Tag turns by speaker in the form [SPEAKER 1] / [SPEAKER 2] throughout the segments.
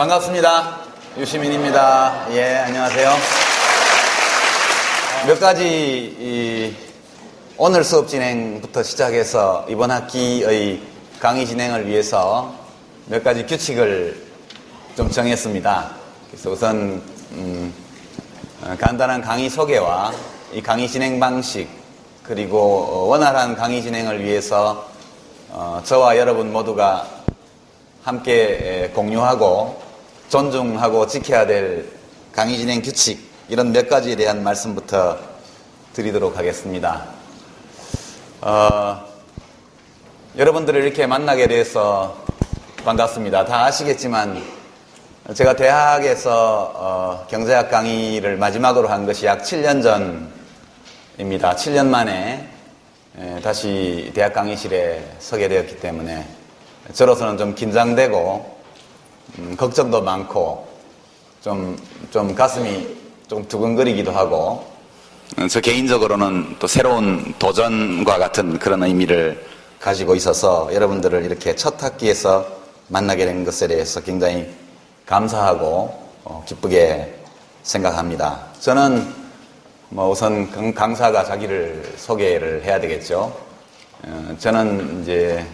[SPEAKER 1] 반갑습니다. 유시민입니다. 예, 안녕하세요. 몇 가지 오늘 수업 진행부터 시작해서 이번 학기의 강의 진행을 위해서 몇 가지 규칙을 좀 정했습니다. 그래서 우선 간단한 강의 소개와 이 강의 진행 방식, 그리고 원활한 강의 진행을 위해서 저와 여러분 모두가 함께 공유하고 존중하고 지켜야 될 강의 진행 규칙, 이런 몇 가지에 대한 말씀부터 드리도록 하겠습니다. 여러분들을 이렇게 만나게 돼서 반갑습니다. 다 아시겠지만 제가 대학에서 경제학 강의를 마지막으로 한 것이 약 7년 전입니다. 7년 만에 다시 대학 강의실에 서게 되었기 때문에 저로서는 좀 긴장되고 걱정도 많고 좀 가슴이 좀 두근거리기도 하고, 저 개인적으로는 또 새로운 도전과 같은 그런 의미를 가지고 있어서 여러분들을 이렇게 첫 학기에서 만나게 된 것에 대해서 굉장히 감사하고 기쁘게 생각합니다. 저는 우선 강사가 자기를 소개를 해야 되겠죠. 저는 이제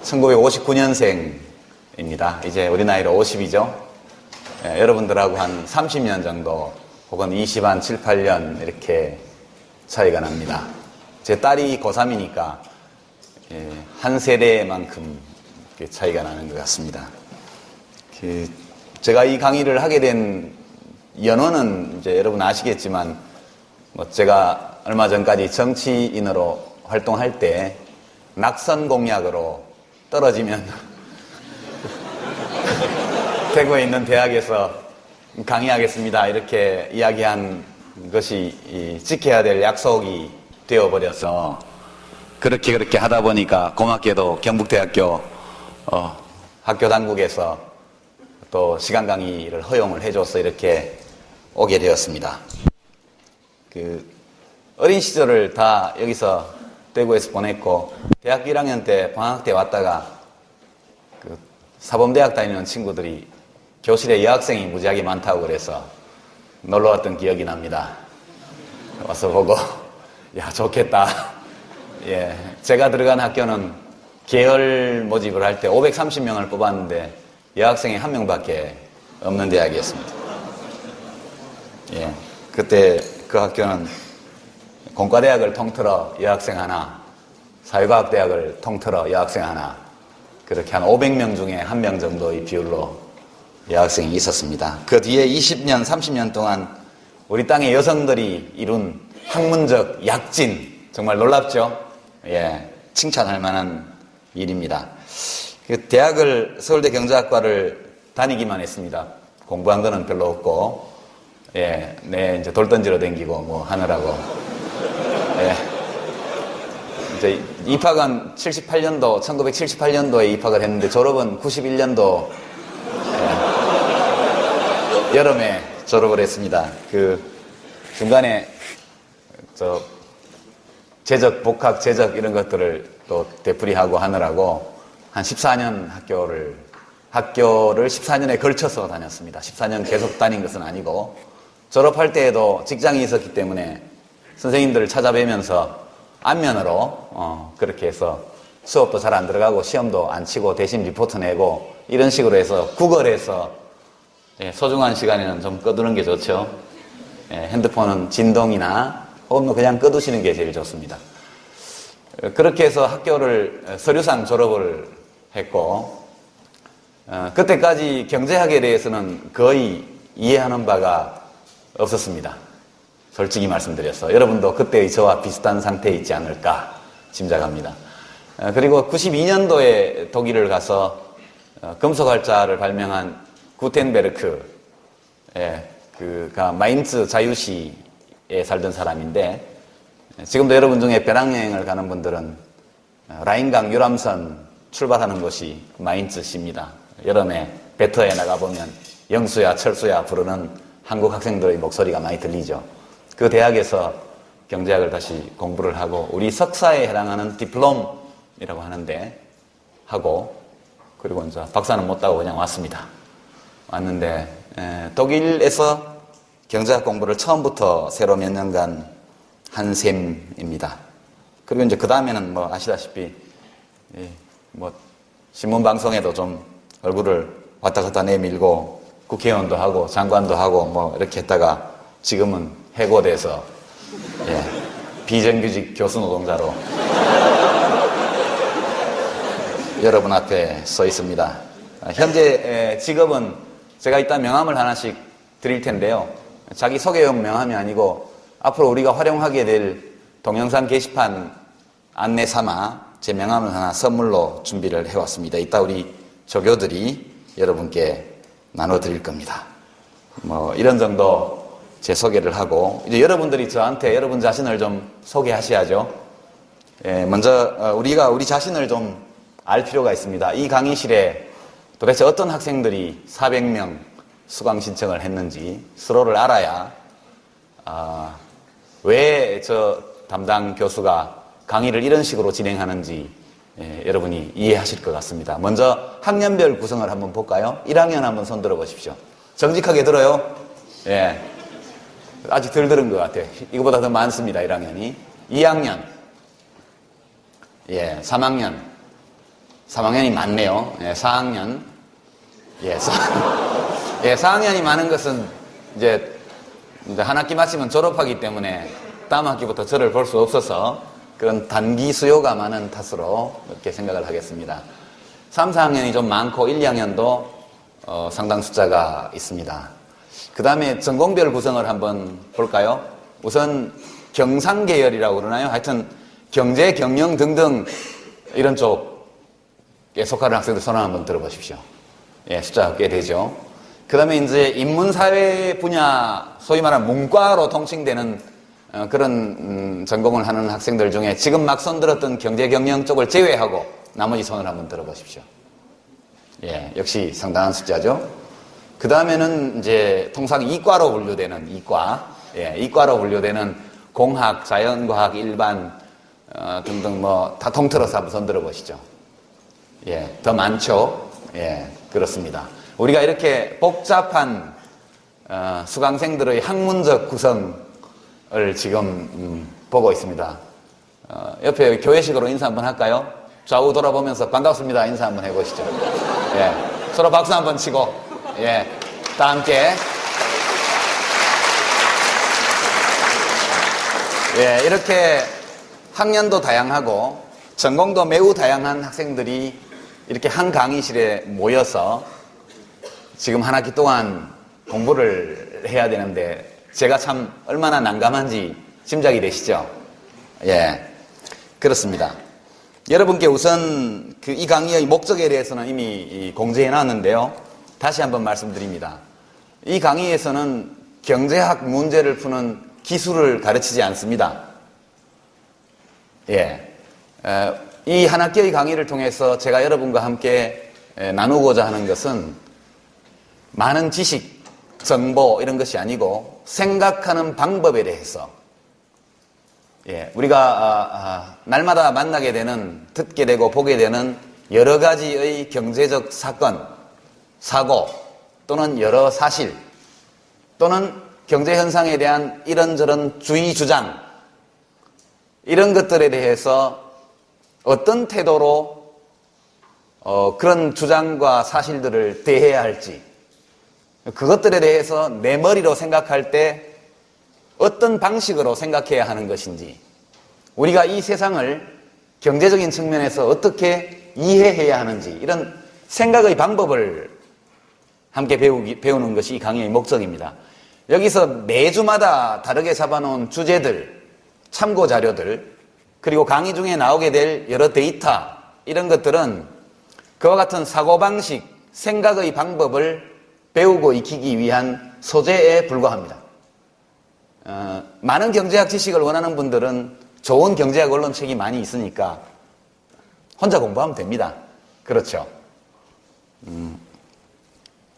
[SPEAKER 1] 1959년생입니다. 이제 우리 나이로 50이죠. 여러분들하고 한 30년 정도 혹은 20, 한 7, 8년 이렇게 차이가 납니다. 제 딸이 고3이니까 한 세대만큼 차이가 나는 것 같습니다. 제가 이 강의를 하게 된 연원은 이제 여러분 아시겠지만, 제가 얼마 전까지 정치인으로 활동할 때 낙선 공약으로 떨어지면 대구에 있는 대학에서 강의하겠습니다 이렇게 이야기한 것이 지켜야 될 약속이 되어버려서 그렇게 하다 보니까 고맙게도 경북대학교 학교 당국에서 또 시간 강의를 허용을 해줘서 이렇게 오게 되었습니다. 어린 시절을 다 여기서 대구에서 보냈고, 대학교 1학년 때 방학 때 왔다가 사범대학 다니는 친구들이 교실에 여학생이 무지하게 많다고 그래서 놀러 왔던 기억이 납니다. 와서 보고 야, 좋겠다. 예, 제가 들어간 학교는 계열 모집을 할 때 530명을 뽑았는데 여학생이 1명밖에 없는 대학이었습니다. 예, 그때 그 학교는 공과대학을 통틀어 여학생 하나, 사회과학대학을 통틀어 여학생 하나, 그렇게 한 500명 중에 1명 정도의 비율로 여학생이 있었습니다. 그 뒤에 20년, 30년 동안 우리 땅의 여성들이 이룬 학문적 약진, 정말 놀랍죠? 예, 칭찬할 만한 일입니다. 대학을, 서울대 경제학과를 다니기만 했습니다. 공부한 거는 별로 없고, 예, 이제 돌 던지러 댕기고 하느라고. 예. 이제 입학은 1978년도에 입학을 했는데 졸업은 91년도 여름에 졸업을 했습니다. 중간에 재적, 복학, 재적 이런 것들을 또 되풀이하고 하느라고 한 14년 학교를 14년에 걸쳐서 다녔습니다. 14년 계속 다닌 것은 아니고, 졸업할 때에도 직장이 있었기 때문에 선생님들을 찾아뵈면서 안면으로 그렇게 해서 수업도 잘 안 들어가고 시험도 안 치고 대신 리포트 내고 이런 식으로 해서 구걸해서, 소중한 시간에는 좀 꺼두는 게 좋죠. 핸드폰은 진동이나 혹은 그냥 꺼두시는 게 제일 좋습니다. 그렇게 해서 학교를 서류상 졸업을 했고, 그때까지 경제학에 대해서는 거의 이해하는 바가 없었습니다. 솔직히 말씀드려서 여러분도 그때의 저와 비슷한 상태에 있지 않을까 짐작합니다. 그리고 92년도에 독일을 가서 금속활자를 발명한 구텐베르크, 그가 마인츠 자유시에 살던 사람인데, 지금도 여러분 중에 배낭여행을 가는 분들은 라인강 유람선 출발하는 곳이 마인츠시입니다. 여름에 배터에 나가보면 영수야 철수야 부르는 한국 학생들의 목소리가 많이 들리죠. 그 대학에서 경제학을 다시 공부를 하고, 우리 석사에 해당하는 디플롬이라고 하는데 하고, 그리고 이제 박사는 못 따고 그냥 왔습니다. 왔는데 독일에서 경제학 공부를 처음부터 새로 몇 년간 한 셈입니다. 그리고 이제 그 다음에는 뭐 아시다시피 뭐 신문 방송에도 좀 얼굴을 왔다 갔다 내밀고 국회의원도 하고 장관도 하고 뭐 이렇게 했다가 지금은 해고돼서 비정규직 교수 노동자로 여러분 앞에 서 있습니다. 현재 직업은 제가 이따 명함을 하나씩 드릴 텐데요. 자기 소개용 명함이 아니고 앞으로 우리가 활용하게 될 동영상 게시판 안내 삼아 제 명함을 하나 선물로 준비를 해왔습니다. 이따 우리 조교들이 여러분께 나눠드릴 겁니다. 뭐 이런 정도 제 소개를 하고 이제 여러분들이 저한테 여러분 자신을 좀 소개하셔야죠. 먼저 우리가 우리 자신을 좀 알 필요가 있습니다. 이 강의실에 도대체 어떤 학생들이 400명 수강 신청을 했는지 서로를 알아야 왜 저 담당 교수가 강의를 이런 식으로 진행하는지 여러분이 이해하실 것 같습니다. 먼저 학년별 구성을 한번 볼까요? 1학년 한번 손 들어 보십시오. 정직하게 들어요? 예. 아직 덜 들은 것 같아요. 이거보다 더 많습니다. 1학년이. 2학년. 3학년. 3학년이 많네요. 4학년. 4학년이 많은 것은 이제 한 학기 마치면 졸업하기 때문에 다음 학기부터 저를 볼 수 없어서 그런 단기 수요가 많은 탓으로 이렇게 생각을 하겠습니다. 3, 4학년이 좀 많고 1, 2학년도 상당 숫자가 있습니다. 그 다음에 전공별 구성을 한번 볼까요? 우선 경상계열이라고 그러나요? 하여튼 경제, 경영 등등 이런 쪽에 속하는 학생들 손을 한번 들어보십시오. 숫자가 꽤 되죠. 그 다음에 이제 인문사회 분야, 소위 말하는 문과로 통칭되는 그런 전공을 하는 학생들 중에 지금 막 손들었던 경제경영 쪽을 제외하고 나머지 손을 한번 들어보십시오. 역시 상당한 숫자죠. 그 다음에는 이제 통상 이과로 분류되는 이과로 분류되는 공학, 자연과학, 일반 등등 뭐 다 통틀어서 한번 손 들어보시죠. 더 많죠. 그렇습니다. 우리가 이렇게 복잡한 수강생들의 학문적 구성을 지금 보고 있습니다. 옆에 교회식으로 인사 한번 할까요? 좌우 돌아보면서 반갑습니다 인사 한번 해보시죠. 서로 박수 한번 치고 다 함께 이렇게 학년도 다양하고 전공도 매우 다양한 학생들이 이렇게 한 강의실에 모여서 지금 한 학기 동안 공부를 해야 되는데 제가 참 얼마나 난감한지 짐작이 되시죠? 그렇습니다. 여러분께 우선 이 강의의 목적에 대해서는 이미 공지해 놨는데요. 다시 한번 말씀드립니다. 이 강의에서는 경제학 문제를 푸는 기술을 가르치지 않습니다. 이 한 학기의 강의를 통해서 제가 여러분과 함께 나누고자 하는 것은 많은 지식, 정보 이런 것이 아니고 생각하는 방법에 대해서 우리가 날마다 만나게 되는, 듣게 되고 보게 되는 여러 가지의 경제적 사건, 사고 또는 여러 사실 또는 경제 현상에 대한 이런저런 주의 주장 이런 것들에 대해서 어떤 태도로 그런 주장과 사실들을 대해야 할지 그것들에 대해서 내 머리로 생각할 때 어떤 방식으로 생각해야 하는 것인지 우리가 이 세상을 경제적인 측면에서 어떻게 이해해야 하는지 이런 생각의 방법을 함께 배우는 것이 이 강의의 목적입니다. 여기서 매주마다 다르게 잡아놓은 주제들, 참고 자료들 그리고 강의 중에 나오게 될 여러 데이터 이런 것들은 그와 같은 사고방식, 생각의 방법을 배우고 익히기 위한 소재에 불과합니다. 많은 경제학 지식을 원하는 분들은 좋은 경제학 언론책이 많이 있으니까 혼자 공부하면 됩니다. 그렇죠.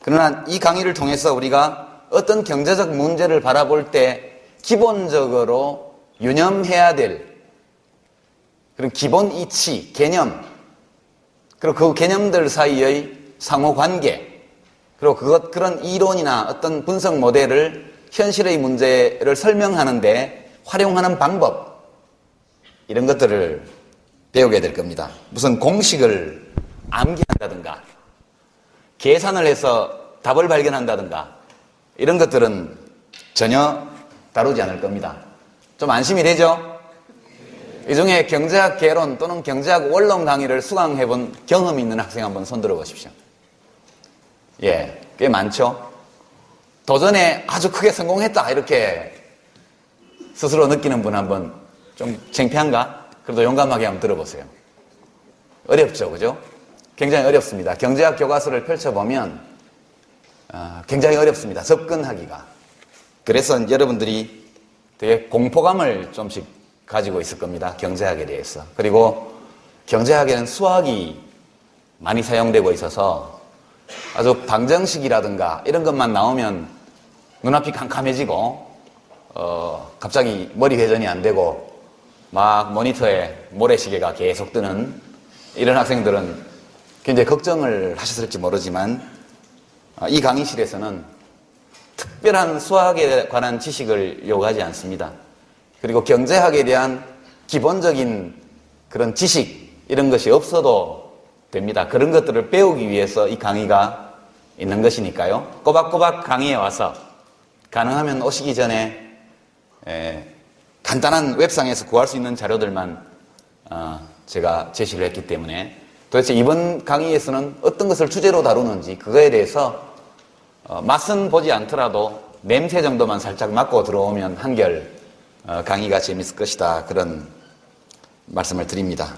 [SPEAKER 1] 그러나 이 강의를 통해서 우리가 어떤 경제적 문제를 바라볼 때 기본적으로 유념해야 될 그런 기본 이치, 개념 그리고 그 개념들 사이의 상호관계 그리고 그런 이론이나 어떤 분석 모델을 현실의 문제를 설명하는데 활용하는 방법, 이런 것들을 배우게 될 겁니다. 무슨 공식을 암기한다든가, 계산을 해서 답을 발견한다든가, 이런 것들은 전혀 다루지 않을 겁니다. 좀 안심이 되죠? 이 중에 경제학 개론 또는 경제학 원론 강의를 수강해본 경험이 있는 학생 한번 손들어 보십시오. 예, 꽤 많죠? 도전에 아주 크게 성공했다, 이렇게 스스로 느끼는 분 한번 좀 창피한가? 그래도 용감하게 한번 들어보세요. 어렵죠, 그죠? 굉장히 어렵습니다. 경제학 교과서를 펼쳐보면 굉장히 어렵습니다. 접근하기가. 그래서 여러분들이 되게 공포감을 좀씩 가지고 있을 겁니다. 경제학에 대해서. 그리고 경제학에는 수학이 많이 사용되고 있어서 아주 방정식이라든가 이런 것만 나오면 눈앞이 캄캄해지고 갑자기 머리 회전이 안 되고 막 모니터에 모래시계가 계속 뜨는 이런 학생들은 굉장히 걱정을 하셨을지 모르지만 이 강의실에서는 특별한 수학에 관한 지식을 요구하지 않습니다. 그리고 경제학에 대한 기본적인 그런 지식 이런 것이 없어도 됩니다. 그런 것들을 배우기 위해서 이 강의가 있는 것이니까요. 꼬박꼬박 강의에 와서 가능하면 오시기 전에 간단한 웹상에서 구할 수 있는 자료들만 제가 제시를 했기 때문에 도대체 이번 강의에서는 어떤 것을 주제로 다루는지 그거에 대해서 맛은 보지 않더라도 냄새 정도만 살짝 맡고 들어오면 한결 강의가 재밌을 것이다, 그런 말씀을 드립니다.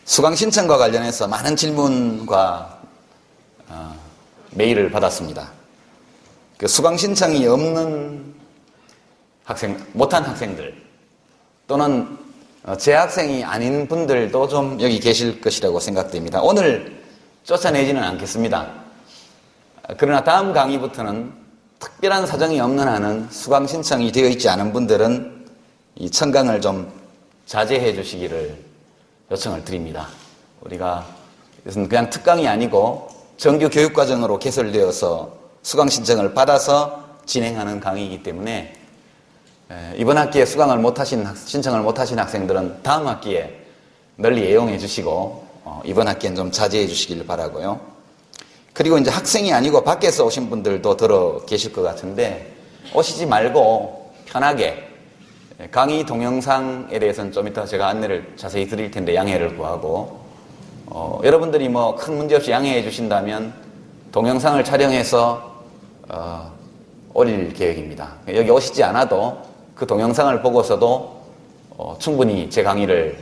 [SPEAKER 1] 수강 신청과 관련해서 많은 질문과 메일을 받았습니다. 그 수강 신청이 없는 못한 학생들 또는 재학생이 아닌 분들도 좀 여기 계실 것이라고 생각됩니다. 오늘 쫓아내지는 않겠습니다. 그러나 다음 강의부터는 특별한 사정이 없는 한은 수강 신청이 되어 있지 않은 분들은 이 청강을 좀 자제해 주시기를 요청을 드립니다. 우리가 이것은 그냥 특강이 아니고 정규 교육과정으로 개설되어서 수강 신청을 받아서 진행하는 강의이기 때문에 이번 학기에 신청을 못하신 학생들은 다음 학기에 널리 애용해 주시고 이번 학기엔 좀 자제해 주시길 바라고요. 그리고 이제 학생이 아니고 밖에서 오신 분들도 들어 계실 것 같은데 오시지 말고 편하게 강의 동영상에 대해서는 좀 이따 제가 안내를 자세히 드릴 텐데 양해를 구하고 여러분들이 뭐 큰 문제 없이 양해해 주신다면 동영상을 촬영해서 올릴 계획입니다. 여기 오시지 않아도 그 동영상을 보고서도 충분히 제 강의를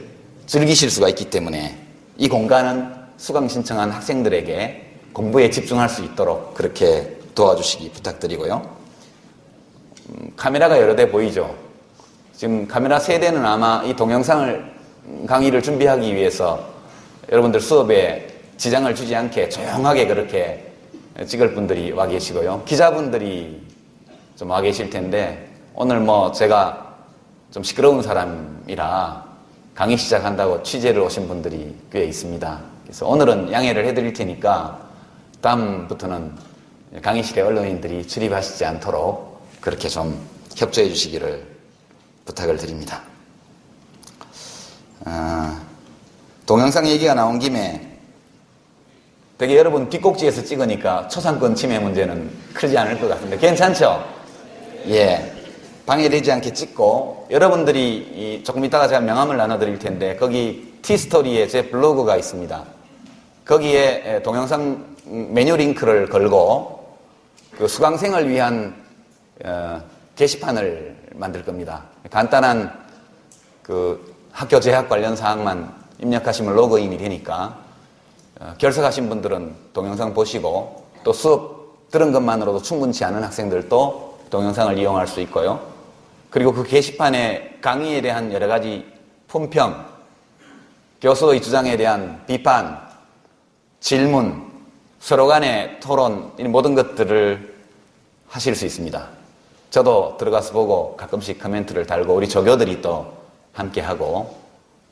[SPEAKER 1] 즐기실 수가 있기 때문에 이 공간은 수강 신청한 학생들에게 공부에 집중할 수 있도록 그렇게 도와주시기 부탁드리고요. 카메라가 여러 대 보이죠? 지금 카메라 3대는 아마 이 강의를 준비하기 위해서 여러분들 수업에 지장을 주지 않게 조용하게 그렇게 찍을 분들이 와 계시고요. 기자분들이 좀 와 계실 텐데 오늘 제가 좀 시끄러운 사람이라 강의 시작한다고 취재를 오신 분들이 꽤 있습니다. 그래서 오늘은 양해를 해드릴 테니까 다음부터는 강의실에 언론인들이 출입하시지 않도록 그렇게 좀 협조해 주시기를 부탁을 드립니다. 동영상 얘기가 나온 김에 되게 여러분 뒷꼭지에서 찍으니까 초상권 침해 문제는 크지 않을 것 같은데 괜찮죠? 예. 방해되지 않게 찍고 여러분들이 조금 이따가 제가 명함을 나눠드릴 텐데 거기 티스토리에 제 블로그가 있습니다. 거기에 동영상 메뉴 링크를 걸고 그 수강생을 위한 게시판을 만들 겁니다. 간단한 그 학교 재학 관련 사항만 입력하시면 로그인이 되니까 결석하신 분들은 동영상 보시고 또 수업 들은 것만으로도 충분치 않은 학생들도 동영상을 이용할 수 있고요. 그리고 그 게시판에 강의에 대한 여러 가지 품평, 교수의 주장에 대한 비판, 질문, 서로 간의 토론, 이 모든 것들을 하실 수 있습니다. 저도 들어가서 보고 가끔씩 코멘트를 달고 우리 조교들이 또 함께 하고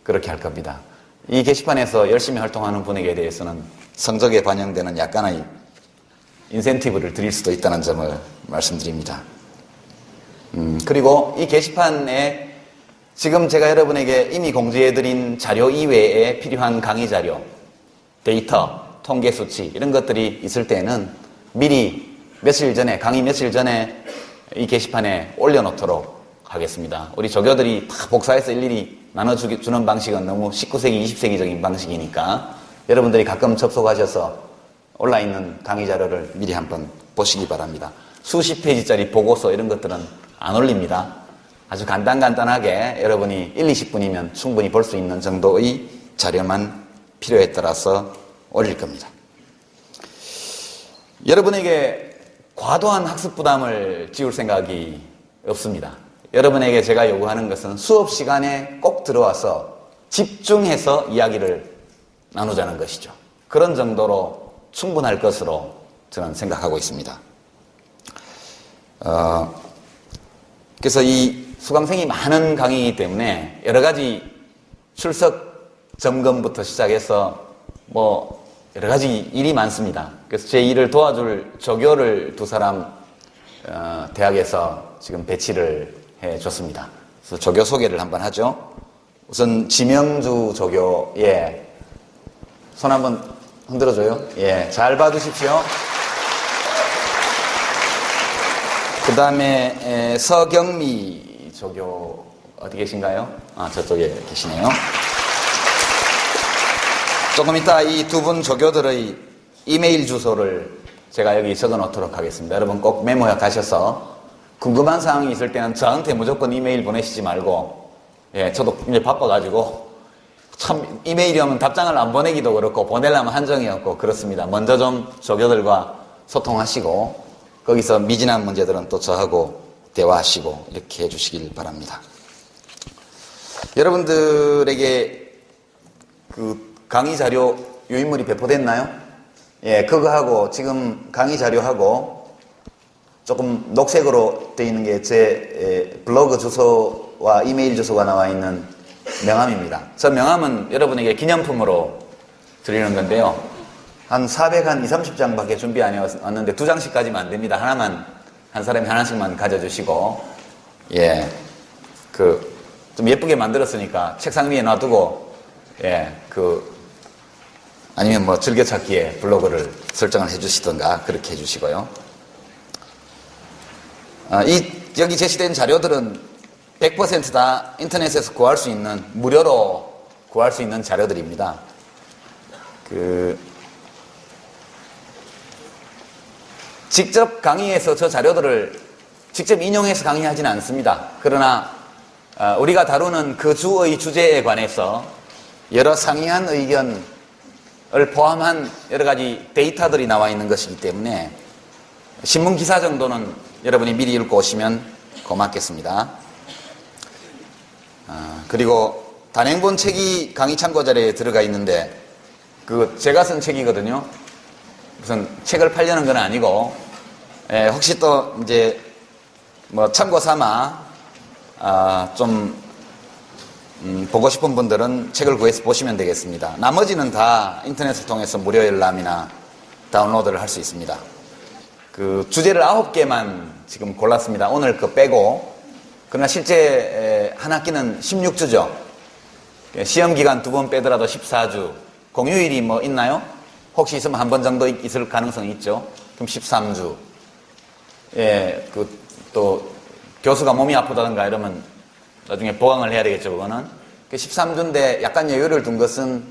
[SPEAKER 1] 그렇게 할 겁니다. 이 게시판에서 열심히 활동하는 분에게 대해서는 성적에 반영되는 약간의 인센티브를 드릴 수도 있다는 점을 말씀드립니다. 그리고 이 게시판에 지금 제가 여러분에게 이미 공지해드린 자료 이외에 필요한 강의 자료, 데이터, 통계 수치 이런 것들이 있을 때는 미리 며칠 전에, 강의 며칠 전에 이 게시판에 올려놓도록 하겠습니다. 우리 조교들이 다 복사해서 일일이 나눠주는 방식은 너무 19세기, 20세기적인 방식이니까 여러분들이 가끔 접속하셔서 올라있는 강의 자료를 미리 한번 보시기 바랍니다. 수십 페이지짜리 보고서 이런 것들은 안 올립니다. 아주 간단하게 여러분이 1, 20분이면 충분히 볼 수 있는 정도의 자료만 필요에 따라서 올릴 겁니다. 여러분에게 과도한 학습 부담을 지울 생각이 없습니다. 여러분에게 제가 요구하는 것은 수업 시간에 꼭 들어와서 집중해서 이야기를 나누자는 것이죠. 그런 정도로 충분할 것으로 저는 생각하고 있습니다. 그래서 이 수강생이 많은 강의이기 때문에 여러 가지 출석 점검부터 시작해서 여러 가지 일이 많습니다. 그래서 제 일을 도와줄 조교를 2사람 대학에서 지금 배치를 해줬습니다. 그래서 조교 소개를 한번 하죠. 우선 지명주 조교, 손 한번 흔들어줘요. 잘 봐두십시오. 그 다음에 서경미 조교 어디 계신가요? 저쪽에 계시네요. 조금 이따 이 2분 조교들의 이메일 주소를 제가 여기 적어 놓도록 하겠습니다. 여러분 꼭 메모해 가셔서 궁금한 사항이 있을 때는 저한테 무조건 이메일 보내시지 말고, 저도 이제 바빠가지고 참 이메일이 오면 답장을 안 보내기도 그렇고 보내려면 한정이 없고 그렇습니다. 먼저 좀 조교들과 소통하시고 거기서 미진한 문제들은 또 저하고 대화하시고 이렇게 해주시길 바랍니다. 여러분들에게 그 강의 자료 유인물이 배포됐나요? 그거하고 지금 강의 자료하고 조금 녹색으로 되어 있는 게 제 블로그 주소와 이메일 주소가 나와 있는 명함입니다. 저 명함은 여러분에게 기념품으로 드리는 건데요. 한 30장밖에 준비 안 해왔는데 2장씩까지만 안 됩니다. 하나만, 한 사람이 하나씩만 가져주시고, 좀 예쁘게 만들었으니까 책상 위에 놔두고, 아니면 즐겨찾기에 블로그를 설정을 해주시던가 그렇게 해주시고요. 여기 제시된 자료들은 100% 다 인터넷에서 구할 수 있는, 무료로 구할 수 있는 자료들입니다. 직접 강의에서 저 자료들을 직접 인용해서 강의하지는 않습니다. 그러나 우리가 다루는 그 주의 주제에 관해서 여러 상이한 의견을 포함한 여러 가지 데이터들이 나와 있는 것이기 때문에 신문 기사 정도는 여러분이 미리 읽고 오시면 고맙겠습니다. 그리고 단행본 책이 강의 참고 자료에 들어가 있는데 제가 쓴 책이거든요. 무슨 책을 팔려는 건 아니고, 혹시 또 이제 참고 삼아 보고 싶은 분들은 책을 구해서 보시면 되겠습니다. 나머지는 다 인터넷을 통해서 무료 열람이나 다운로드를 할 수 있습니다. 주제를 9개만 지금 골랐습니다. 오늘 빼고. 그러나 실제 한 학기는 16주죠. 시험 기간 2번 빼더라도 14주. 공휴일이 있나요? 혹시 있으면 한 번 정도 있을 가능성이 있죠. 그럼 13주. 또 교수가 몸이 아프다든가 이러면 나중에 보강을 해야 되겠죠, 그거는. 13주인데 약간 여유를 둔 것은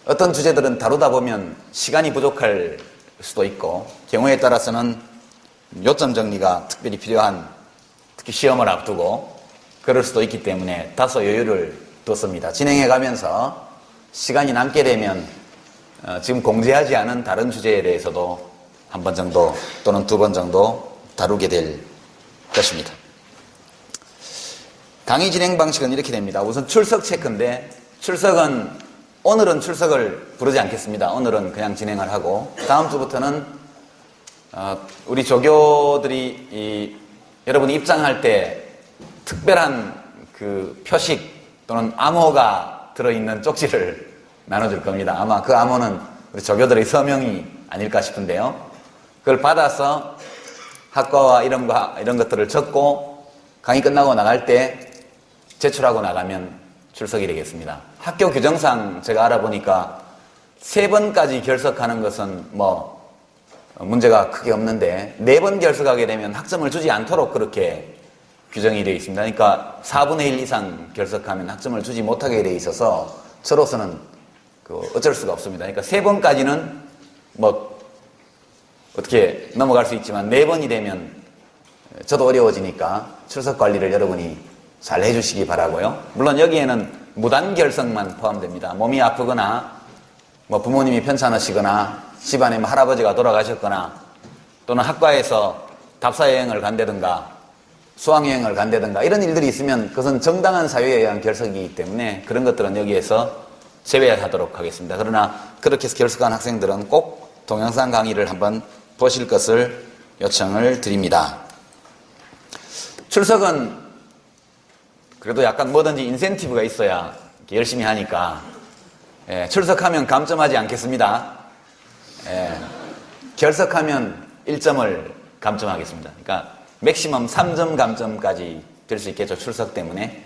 [SPEAKER 1] 어떤 주제들은 다루다 보면 시간이 부족할 수도 있고, 경우에 따라서는 요점 정리가 특별히 필요한, 특히 시험을 앞두고 그럴 수도 있기 때문에 다소 여유를 뒀습니다. 진행해 가면서 시간이 남게 되면 지금 공지하지 않은 다른 주제에 대해서도 한 번 정도 또는 2번 정도 다루게 될 것입니다. 강의 진행 방식은 이렇게 됩니다. 우선 출석 체크인데, 오늘은 출석을 부르지 않겠습니다. 오늘은 그냥 진행을 하고, 다음 주부터는 우리 조교들이 여러분이 입장할 때 특별한 표식 또는 암호가 들어있는 쪽지를 나눠줄 겁니다. 아마 그 암호는 우리 조교들의 서명이 아닐까 싶은데요. 그걸 받아서 학과와 이름과 이런 것들을 적고 강의 끝나고 나갈 때 제출하고 나가면 출석이 되겠습니다. 학교 규정상 제가 알아보니까 3번까지 결석하는 것은 뭐 문제가 크게 없는데 4번 결석하게 되면 학점을 주지 않도록 그렇게 규정이 되어 있습니다. 그러니까 4분의 1 이상 결석하면 학점을 주지 못하게 되어 있어서 저로서는 어쩔 수가 없습니다. 그러니까 3번까지는 뭐 어떻게 넘어갈 수 있지만 4번이 되면 저도 어려워지니까 출석 관리를 여러분이 잘 해주시기 바라고요. 물론 여기에는 무단 결석만 포함됩니다. 몸이 아프거나 뭐 부모님이 편찮으시거나 집안에 뭐 할아버지가 돌아가셨거나 또는 학과에서 답사여행을 간다든가 수학여행을 간다든가 이런 일들이 있으면 그것은 정당한 사유에 의한 결석이기 때문에 그런 것들은 여기에서 제외하도록 하겠습니다. 그러나 그렇게 해서 결석한 학생들은 꼭 동영상 강의를 한번 보실 것을 요청을 드립니다. 출석은 그래도 약간 뭐든지 인센티브가 있어야 열심히 하니까 출석하면 감점하지 않겠습니다. 결석하면 1점을 감점하겠습니다. 그러니까 맥시멈 3점 감점까지 될 수 있겠죠. 출석 때문에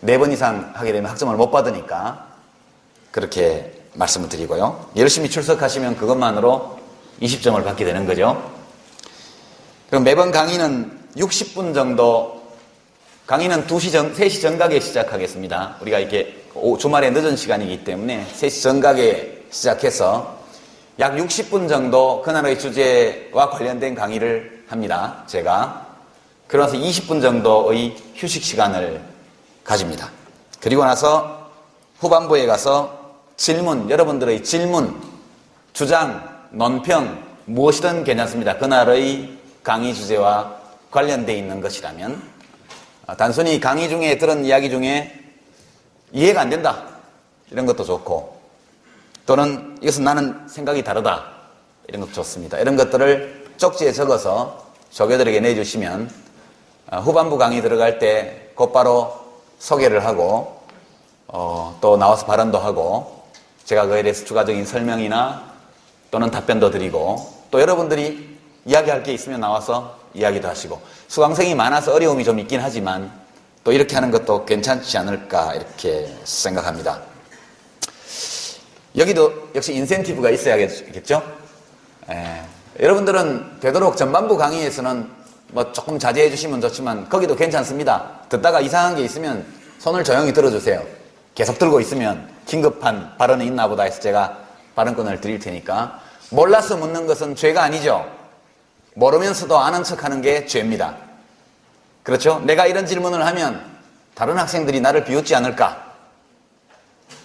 [SPEAKER 1] 4번 이상 하게 되면 학점을 못 받으니까 그렇게 말씀을 드리고요. 열심히 출석하시면 그것만으로 20점을 받게 되는 거죠. 그럼 매번 강의는 60분 정도, 강의는 3시 정각에 시작하겠습니다. 우리가 이렇게 주말에 늦은 시간이기 때문에 3시 정각에 시작해서 약 60분 정도 그날의 주제와 관련된 강의를 합니다. 제가. 그러면서 20분 정도의 휴식 시간을 가집니다. 그리고 나서 후반부에 가서 질문, 여러분들의 질문, 주장, 논평, 무엇이든 괜찮습니다. 그날의 강의 주제와 관련되어 있는 것이라면 단순히 강의 중에 들은 이야기 중에 이해가 안 된다 이런 것도 좋고 또는 이것은 나는 생각이 다르다 이런 것도 좋습니다. 이런 것들을 쪽지에 적어서 조교들에게 내주시면 후반부 강의 들어갈 때 곧바로 소개를 하고 또 나와서 발언도 하고 제가 그에 대해서 추가적인 설명이나 또는 답변도 드리고 또 여러분들이 이야기할 게 있으면 나와서 이야기도 하시고 수강생이 많아서 어려움이 좀 있긴 하지만 또 이렇게 하는 것도 괜찮지 않을까 이렇게 생각합니다. 여기도 역시 인센티브가 있어야겠죠? 여러분들은 되도록 전반부 강의에서는 뭐 조금 자제해 주시면 좋지만 거기도 괜찮습니다. 듣다가 이상한 게 있으면 손을 조용히 들어주세요. 계속 들고 있으면 긴급한 발언이 있나 보다 해서 제가 발언권을 드릴 테니까 몰라서 묻는 것은 죄가 아니죠. 모르면서도 아는 척하는 게 죄입니다. 그렇죠? 내가 이런 질문을 하면 다른 학생들이 나를 비웃지 않을까?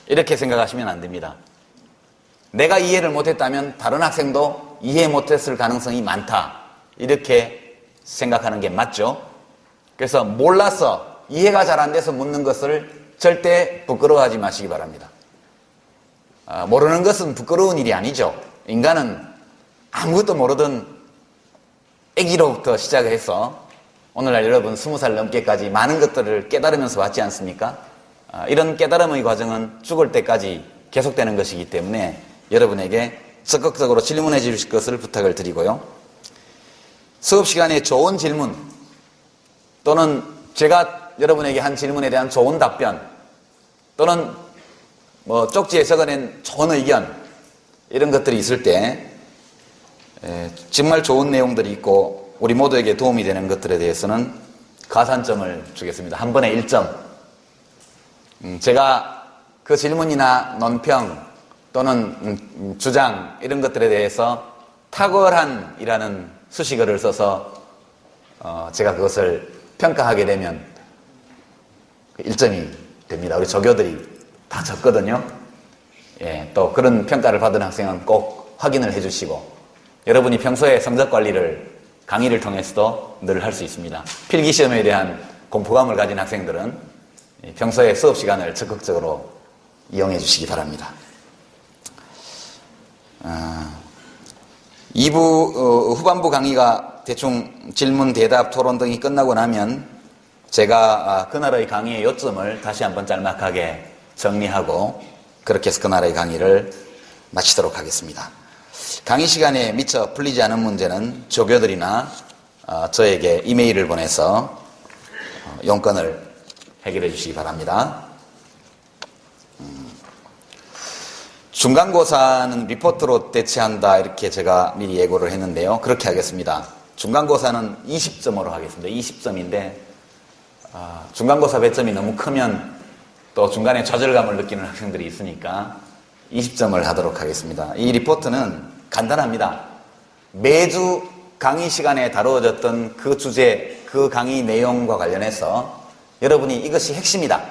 [SPEAKER 1] 이렇게 생각하시면 안 됩니다. 내가 이해를 못했다면 다른 학생도 이해 못했을 가능성이 많다. 이렇게 생각하는 게 맞죠? 그래서 몰라서 이해가 잘 안 돼서 묻는 것을 절대 부끄러워하지 마시기 바랍니다. 모르는 것은 부끄러운 일이 아니죠. 인간은 아무것도 모르던 아기로부터 시작을 해서 오늘날 여러분 20살 넘게까지 많은 것들을 깨달으면서 왔지 않습니까? 이런 깨달음의 과정은 죽을 때까지 계속되는 것이기 때문에 여러분에게 적극적으로 질문해 주실 것을 부탁을 드리고요. 수업 시간에 좋은 질문 또는 제가 여러분에게 한 질문에 대한 좋은 답변 또는 뭐 쪽지에 적어낸 좋은 의견 이런 것들이 있을 때 정말 좋은 내용들이 있고 우리 모두에게 도움이 되는 것들에 대해서는 가산점을 주겠습니다. 한 번에 1점. 제가 그 질문이나 논평 또는 주장 이런 것들에 대해서 탁월한이라는 수식어를 써서 제가 그것을 평가하게 되면 1점이 됩니다. 우리 조교들이 다 적거든요. 또 그런 평가를 받은 학생은 꼭 확인을 해주시고 여러분이 평소에 성적 관리를 강의를 통해서도 늘 할 수 있습니다. 필기시험에 대한 공포감을 가진 학생들은 평소에 수업 시간을 적극적으로 이용해 주시기 바랍니다. 2부 후반부 강의가 대충 질문, 대답, 토론 등이 끝나고 나면 제가 그날의 강의의 요점을 다시 한번 짤막하게 정리하고 그렇게 해서 그날의 강의를 마치도록 하겠습니다. 강의 시간에 미처 풀리지 않은 문제는 조교들이나 저에게 이메일을 보내서 용건을 해결해 주시기 바랍니다. 중간고사는 리포트로 대체한다 이렇게 제가 미리 예고를 했는데요. 그렇게 하겠습니다. 중간고사는 20점으로 하겠습니다. 20점인데 중간고사 배점이 너무 크면 또 중간에 좌절감을 느끼는 학생들이 있으니까 20점을 하도록 하겠습니다. 이 리포트는 간단합니다. 매주 강의 시간에 다루어졌던 그 주제, 그 강의 내용과 관련해서 여러분이 이것이 핵심이다,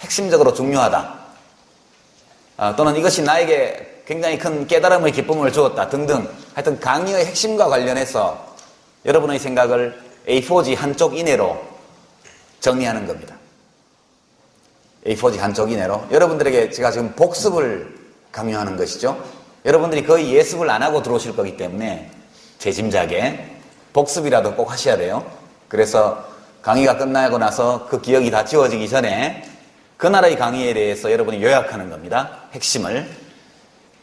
[SPEAKER 1] 핵심적으로 중요하다, 또는 이것이 나에게 굉장히 큰 깨달음의 기쁨을 주었다 등등 하여튼 강의의 핵심과 관련해서 여러분의 생각을 A4지 한쪽 이내로 정리하는 겁니다. A4지 한쪽 이내로 여러분들에게 제가 지금 복습을 강요하는 것이죠. 여러분들이 거의 예습을 안 하고 들어오실 거기 때문에 제 짐작에 복습이라도 꼭 하셔야 돼요. 그래서 강의가 끝나고 나서 그 기억이 다 지워지기 전에 그날의 강의에 대해서 여러분이 요약하는 겁니다. 핵심을.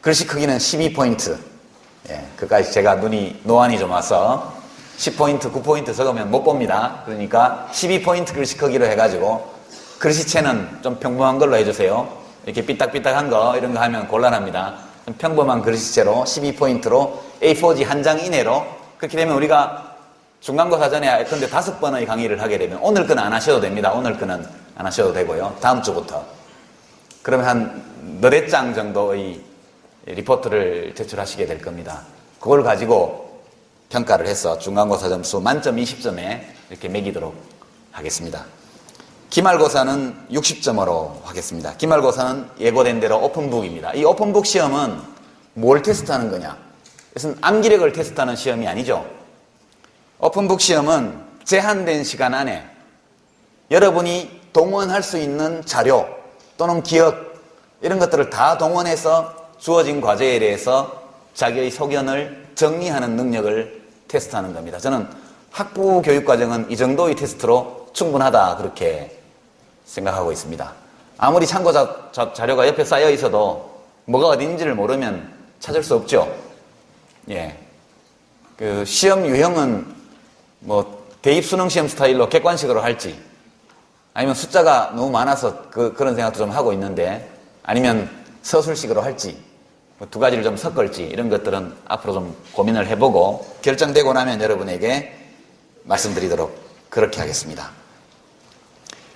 [SPEAKER 1] 글씨 크기는 12포인트. 그까지 제가 노안이 좀 와서 10포인트, 9포인트 적으면 못 봅니다. 그러니까 12포인트 글씨 크기로 해가지고 글씨체는 좀 평범한 걸로 해주세요. 이렇게 삐딱삐딱한 거 이런 거 하면 곤란합니다. 좀 평범한 글씨체로 12포인트로 A4지 한 장 이내로 그렇게 되면 우리가 중간고사 전에 근데 5번의 강의를 하게 되면 오늘 거는 안 하셔도 됩니다. 오늘 거는 안 하셔도 되고요. 다음 주부터. 그러면 한 너댓 장 정도의 리포트를 제출하시게 될 겁니다. 그걸 가지고 평가를 해서 중간고사 점수 만점 20점에 이렇게 매기도록 하겠습니다. 기말고사는 60점으로 하겠습니다. 기말고사는 예고된 대로 오픈북입니다. 이 오픈북 시험은 뭘 테스트하는 거냐? 이것은 암기력을 테스트하는 시험이 아니죠. 오픈북 시험은 제한된 시간 안에 여러분이 동원할 수 있는 자료 또는 기억 이런 것들을 다 동원해서 주어진 과제에 대해서 자기의 소견을 정리하는 능력을 테스트하는 겁니다. 저는 학부 교육과정은 이 정도의 테스트로 충분하다 그렇게 생각하고 있습니다. 아무리 참고 자료가 옆에 쌓여 있어도 뭐가 어딘지를 모르면 찾을 수 없죠. 그 시험 유형은 뭐 대입 수능 시험 스타일로 객관식으로 할지 아니면 숫자가 너무 많아서 그런 생각도 좀 하고 있는데 아니면 서술식으로 할지 뭐 두 가지를 좀 섞을지 이런 것들은 앞으로 좀 고민을 해보고 결정되고 나면 여러분에게 말씀드리도록 그렇게 하겠습니다.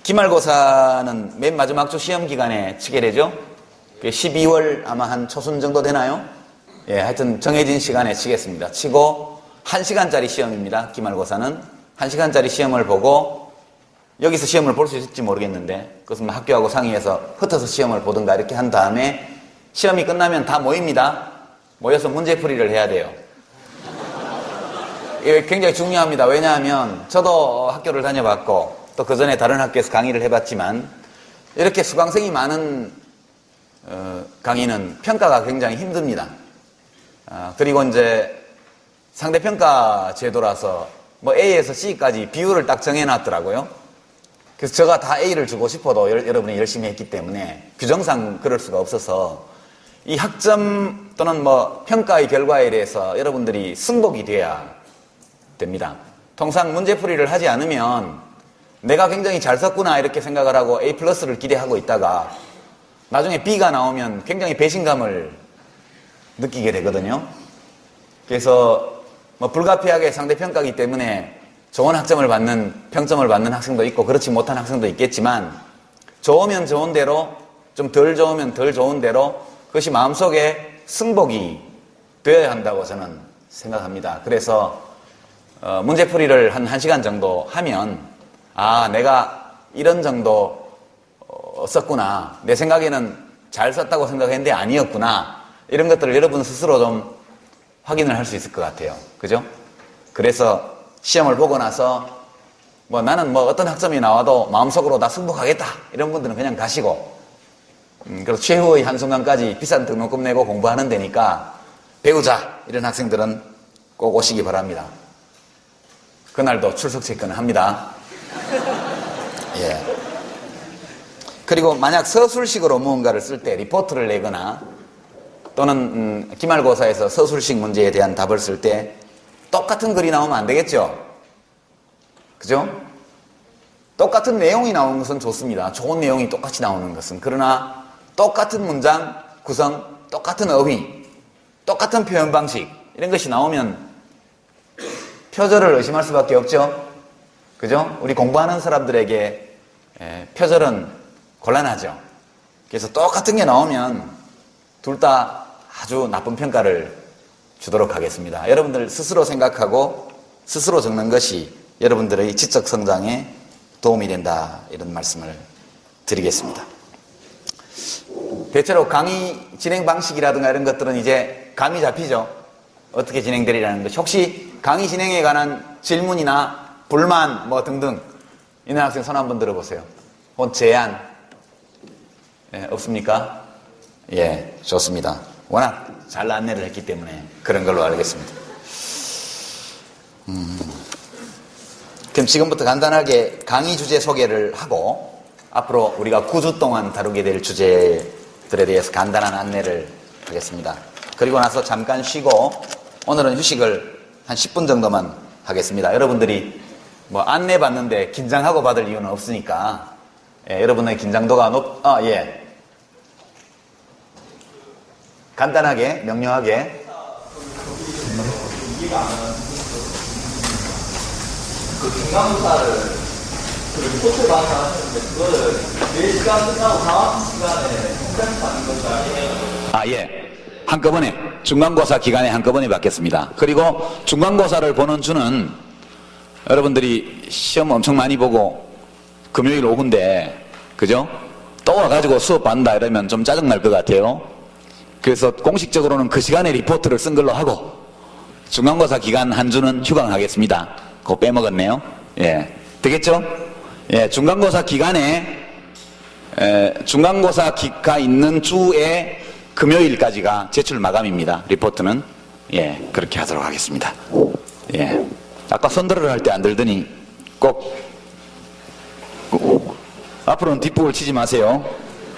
[SPEAKER 1] 기말고사는 맨 마지막 주 시험 기간에 치게 되죠. 12월 아마 한 초순 정도 되나요? 하여튼 정해진 시간에 치겠습니다. 치고 1시간짜리 시험입니다. 기말고사는 1시간짜리 시험을 보고 여기서 시험을 볼 수 있을지 모르겠는데 그것은 학교하고 상의해서 흩어서 시험을 보든가 이렇게 한 다음에 시험이 끝나면 다 모입니다. 모여서 문제풀이를 해야 돼요. 이게 굉장히 중요합니다. 왜냐하면 저도 학교를 다녀봤고 또 그 전에 다른 학교에서 강의를 해봤지만 이렇게 수강생이 많은 강의는 평가가 굉장히 힘듭니다. 그리고 이제 상대평가 제도라서 뭐 A에서 C까지 비율을 딱 정해놨더라고요. 그래서 제가 다 A를 주고 싶어도 여러분이 열심히 했기 때문에 규정상 그럴 수가 없어서 이 학점 또는 뭐 평가의 결과에 대해서 여러분들이 승복이 돼야 됩니다. 통상 문제풀이를 하지 않으면 내가 굉장히 잘 썼구나 이렇게 생각을 하고 A+를 기대하고 있다가 나중에 B가 나오면 굉장히 배신감을 느끼게 되거든요. 그래서 뭐 불가피하게 상대평가이기 때문에 좋은 학점을 받는, 평점을 받는 학생도 있고 그렇지 못한 학생도 있겠지만 좋으면 좋은 대로 좀 덜 좋으면 덜 좋은 대로 그것이 마음속에 승복이 되어야 한다고 저는 생각합니다. 그래서 문제풀이를 한 1시간 정도 하면 내가 이런 정도 썼구나. 내 생각에는 잘 썼다고 생각했는데 아니었구나. 이런 것들을 여러분 스스로 좀 확인을 할 수 있을 것 같아요. 그죠? 그래서 시험을 보고 나서 나는 어떤 학점이 나와도 마음속으로 다 승복하겠다. 이런 분들은 그냥 가시고 그리고 최후의 한순간까지 비싼 등록금 내고 공부하는 데니까 배우자 이런 학생들은 꼭 오시기 바랍니다. 그날도 출석 체크는 합니다. 그리고 만약 서술식으로 무언가를 쓸 때 리포트를 내거나 또는 기말고사에서 서술식 문제에 대한 답을 쓸 때 똑같은 글이 나오면 안 되겠죠? 그죠? 똑같은 내용이 나오는 것은 좋습니다. 좋은 내용이 똑같이 나오는 것은. 그러나 똑같은 문장 구성, 똑같은 어휘, 똑같은 표현 방식 이런 것이 나오면 표절을 의심할 수밖에 없죠? 그죠? 우리 공부하는 사람들에게 표절은 곤란하죠. 그래서 똑같은 게 나오면 둘 다 아주 나쁜 평가를 주도록 하겠습니다. 여러분들 스스로 생각하고 스스로 적는 것이 여러분들의 지적 성장에 도움이 된다, 이런 말씀을 드리겠습니다. 대체로 강의 진행 방식이라든가 이런 것들은 이제 감이 잡히죠. 어떻게 진행되리라는 것. 혹시 강의 진행에 관한 질문이나 불만 뭐 등등 있는 학생 손 한번 들어보세요. 혹은 제안 없습니까? 예, 좋습니다. 워낙 잘 안내를 했기 때문에 그런 걸로 알겠습니다. 그럼 지금부터 간단하게 강의 주제 소개를 하고 앞으로 우리가 9주 동안 다루게 될 주제들에 대해서 간단한 안내를 하겠습니다. 그리고 나서 잠깐 쉬고 오늘은 휴식을 한 10분 정도만 하겠습니다. 여러분들이 뭐 안내 받는데 긴장하고 받을 이유는 없으니까 여러분의 긴장도가 간단하게 명료하게
[SPEAKER 2] 그 중간고사를 그 리포트 방송하셨는데 그거를 4시간 끝나고 다음 시간에 콘텐츠 받는 것이 아니에요?
[SPEAKER 1] 예. 한꺼번에 중간고사 기간에 한꺼번에 받겠습니다. 그리고 중간고사를 보는 주는 여러분들이 시험 엄청 많이 보고 금요일 오후인데 그죠? 또 와가지고 수업 받는다 이러면 좀 짜증날 것 같아요. 그래서 공식적으로는 그 시간에 리포트를 쓴 걸로 하고 중간고사 기간 한 주는 휴강하겠습니다. 그거 빼먹었네요. 예. 되겠죠? 예. 중간고사 기간에, 중간고사가 있는 주에 금요일까지가 제출 마감입니다. 리포트는. 예. 그렇게 하도록 하겠습니다. 예. 아까 손들어를 할 때 안 들더니 꼭, 앞으로는 뒷북을 치지 마세요.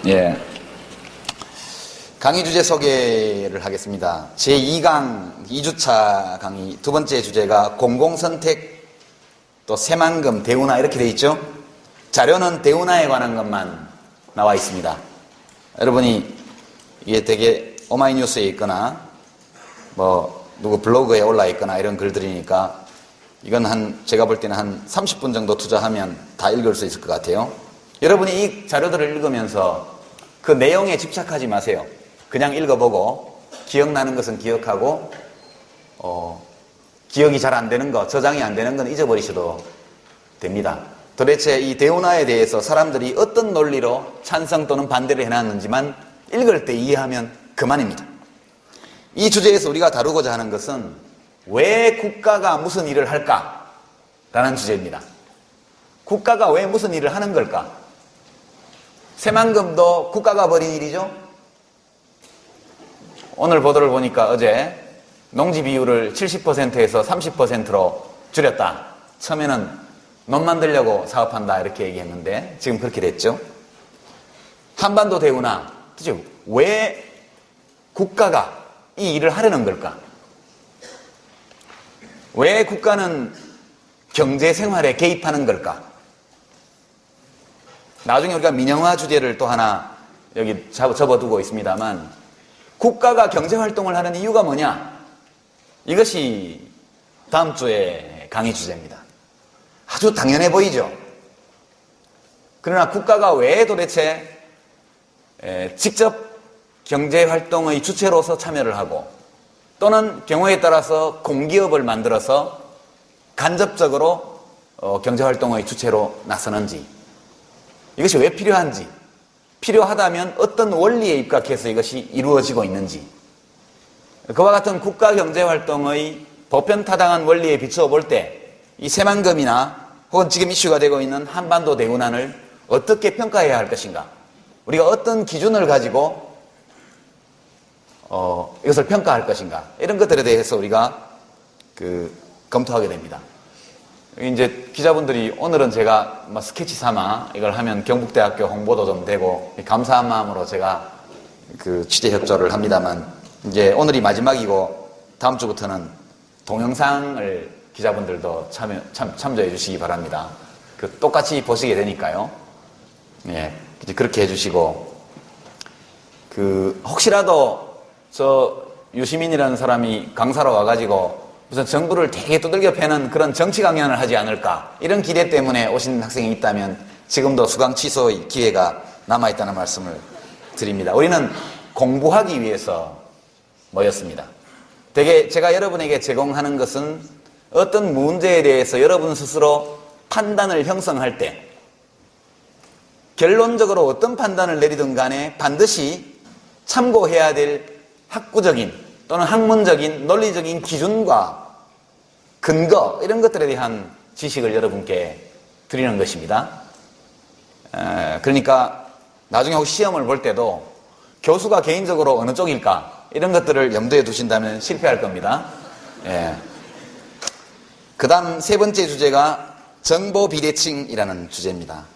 [SPEAKER 1] 예. 강의 주제 소개를 하겠습니다. 제2강 2주차 강의 두 번째 주제가 공공선택 또 새만금 대운하 이렇게 되어 있죠. 자료는 대운하에 관한 것만 나와 있습니다. 여러분이 이게 되게 오마이뉴스에 있거나 뭐 누구 블로그에 올라 있거나 이런 글들이니까 이건 제가 볼 때는 한 30분 정도 투자하면 다 읽을 수 있을 것 같아요. 여러분이 이 자료들을 읽으면서 그 내용에 집착하지 마세요. 그냥 읽어보고 기억나는 것은 기억하고 기억이 잘 안 되는 거, 저장이 안 되는 건 잊어버리셔도 됩니다. 도대체 이 대운하에 대해서 사람들이 어떤 논리로 찬성 또는 반대를 해놨는지만 읽을 때 이해하면 그만입니다. 이 주제에서 우리가 다루고자 하는 것은 왜 국가가 무슨 일을 할까라는 주제입니다. 국가가 왜 무슨 일을 하는 걸까? 새만금도 국가가 벌인 일이죠. 오늘 보도를 보니까 어제 농지 비율을 70%에서 30%로 줄였다. 처음에는 논 만들려고 사업한다 이렇게 얘기했는데 지금 그렇게 됐죠. 한반도 대운하, 도대체 왜 국가가 이 일을 하려는 걸까? 왜 국가는 경제 생활에 개입하는 걸까? 나중에 우리가 민영화 주제를 또 하나 여기 접어두고 있습니다만 국가가 경제활동을 하는 이유가 뭐냐? 이것이 다음 주에 강의 주제입니다. 아주 당연해 보이죠? 그러나 국가가 왜 도대체 직접 경제활동의 주체로서 참여를 하고 또는 경우에 따라서 공기업을 만들어서 간접적으로 경제활동의 주체로 나서는지 이것이 왜 필요한지 필요하다면 어떤 원리에 입각해서 이것이 이루어지고 있는지 그와 같은 국가경제활동의 보편타당한 원리에 비추어 볼 때 이 새만금이나 혹은 지금 이슈가 되고 있는 한반도 대운하를 어떻게 평가해야 할 것인가 우리가 어떤 기준을 가지고 이것을 평가할 것인가 이런 것들에 대해서 우리가 검토하게 됩니다. 이제 기자분들이 오늘은 제가 스케치 삼아 이걸 하면 경북대학교 홍보도 좀 되고 감사한 마음으로 제가 취재 협조를 합니다만 이제 오늘이 마지막이고 다음 주부터는 동영상을 기자분들도 참조해 주시기 바랍니다. 똑같이 보시게 되니까요. 예, 이제 그렇게 해주시고, 혹시라도 유시민이라는 사람이 강사로 와가지고 무슨 정부를 되게 두들겨 패는 그런 정치 강연을 하지 않을까, 이런 기대 때문에 오신 학생이 있다면 지금도 수강 취소의 기회가 남아있다는 말씀을 드립니다. 우리는 공부하기 위해서 모였습니다. 되게 제가 여러분에게 제공하는 것은 어떤 문제에 대해서 여러분 스스로 판단을 형성할 때 결론적으로 어떤 판단을 내리든 간에 반드시 참고해야 될 학구적인 또는 학문적인 논리적인 기준과 근거, 이런 것들에 대한 지식을 여러분께 드리는 것입니다. 그러니까 나중에 혹시 시험을 볼 때도 교수가 개인적으로 어느 쪽일까, 이런 것들을 염두에 두신다면 실패할 겁니다. 예. 그 다음 세 번째 주제가 정보 비대칭이라는 주제입니다.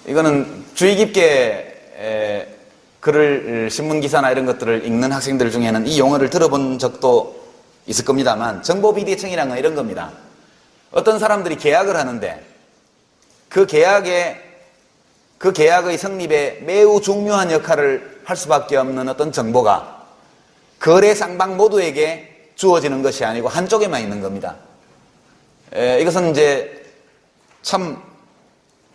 [SPEAKER 1] 이거는 주의 깊게 글을, 신문기사나 이런 것들을 읽는 학생들 중에는 이 용어를 들어본 적도 있을 겁니다만, 정보 비대칭이라는 건 이런 겁니다. 어떤 사람들이 계약을 하는데 그 계약의 성립에 매우 중요한 역할을 할 수밖에 없는 어떤 정보가 거래 쌍방 모두에게 주어지는 것이 아니고 한쪽에만 있는 겁니다. 이것은 이제 참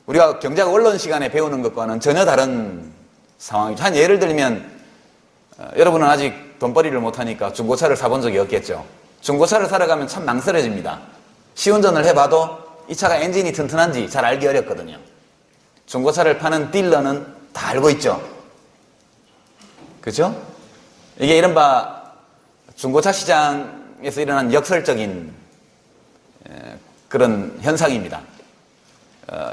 [SPEAKER 1] 우리가 경제학 원론 시간에 배우는 것과는 전혀 다른 상황이죠. 한 예를 들면, 여러분은 아직 돈벌이를 못하니까 중고차를 사본 적이 없겠죠. 중고차를 사러 가면 참 망설여집니다. 시운전을 해봐도 이 차가 엔진이 튼튼한지 잘 알기 어렵거든요. 중고차를 파는 딜러는 다 알고 있죠. 그렇죠? 이게 이른바 중고차 시장에서 일어난 역설적인 그런 현상입니다.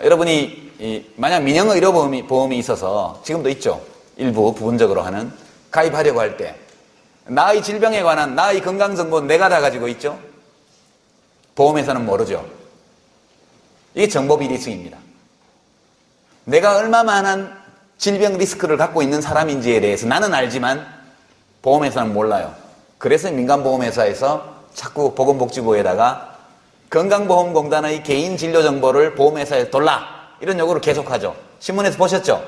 [SPEAKER 1] 여러분이 만약 민영의료보험이 있어서, 지금도 있죠, 일부 부분적으로 하는, 가입하려고 할 때 나의 질병에 관한 나의 건강정보 내가 다 가지고 있죠. 보험회사는 모르죠. 이게 정보 비대칭입니다. 내가 얼마만한 질병 리스크를 갖고 있는 사람인지에 대해서 나는 알지만 보험회사는 몰라요. 그래서 민간보험회사에서 자꾸 보건복지부에다가 건강보험공단의 개인 진료 정보를 보험회사에 돌라, 이런 요구를 계속하죠. 신문에서 보셨죠?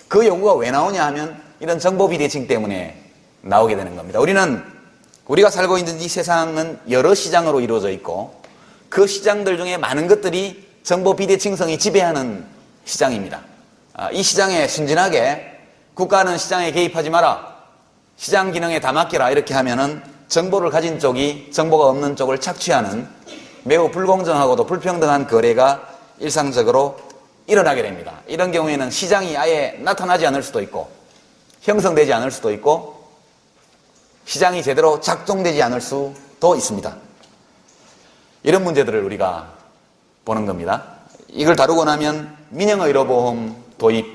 [SPEAKER 1] 그 요구가 왜 나오냐 하면 이런 정보 비대칭 때문에 나오게 되는 겁니다. 우리가 살고 있는 이 세상은 여러 시장으로 이루어져 있고 그 시장들 중에 많은 것들이 정보 비대칭성이 지배하는 시장입니다. 이 시장에 순진하게 국가는 시장에 개입하지 마라, 시장 기능에 다 맡겨라, 이렇게 하면은 정보를 가진 쪽이 정보가 없는 쪽을 착취하는 매우 불공정하고도 불평등한 거래가 일상적으로 일어나게 됩니다. 이런 경우에는 시장이 아예 나타나지 않을 수도 있고 형성되지 않을 수도 있고 시장이 제대로 작동되지 않을 수도 있습니다. 이런 문제들을 우리가 보는 겁니다. 이걸 다루고 나면 민영의료보험 도입,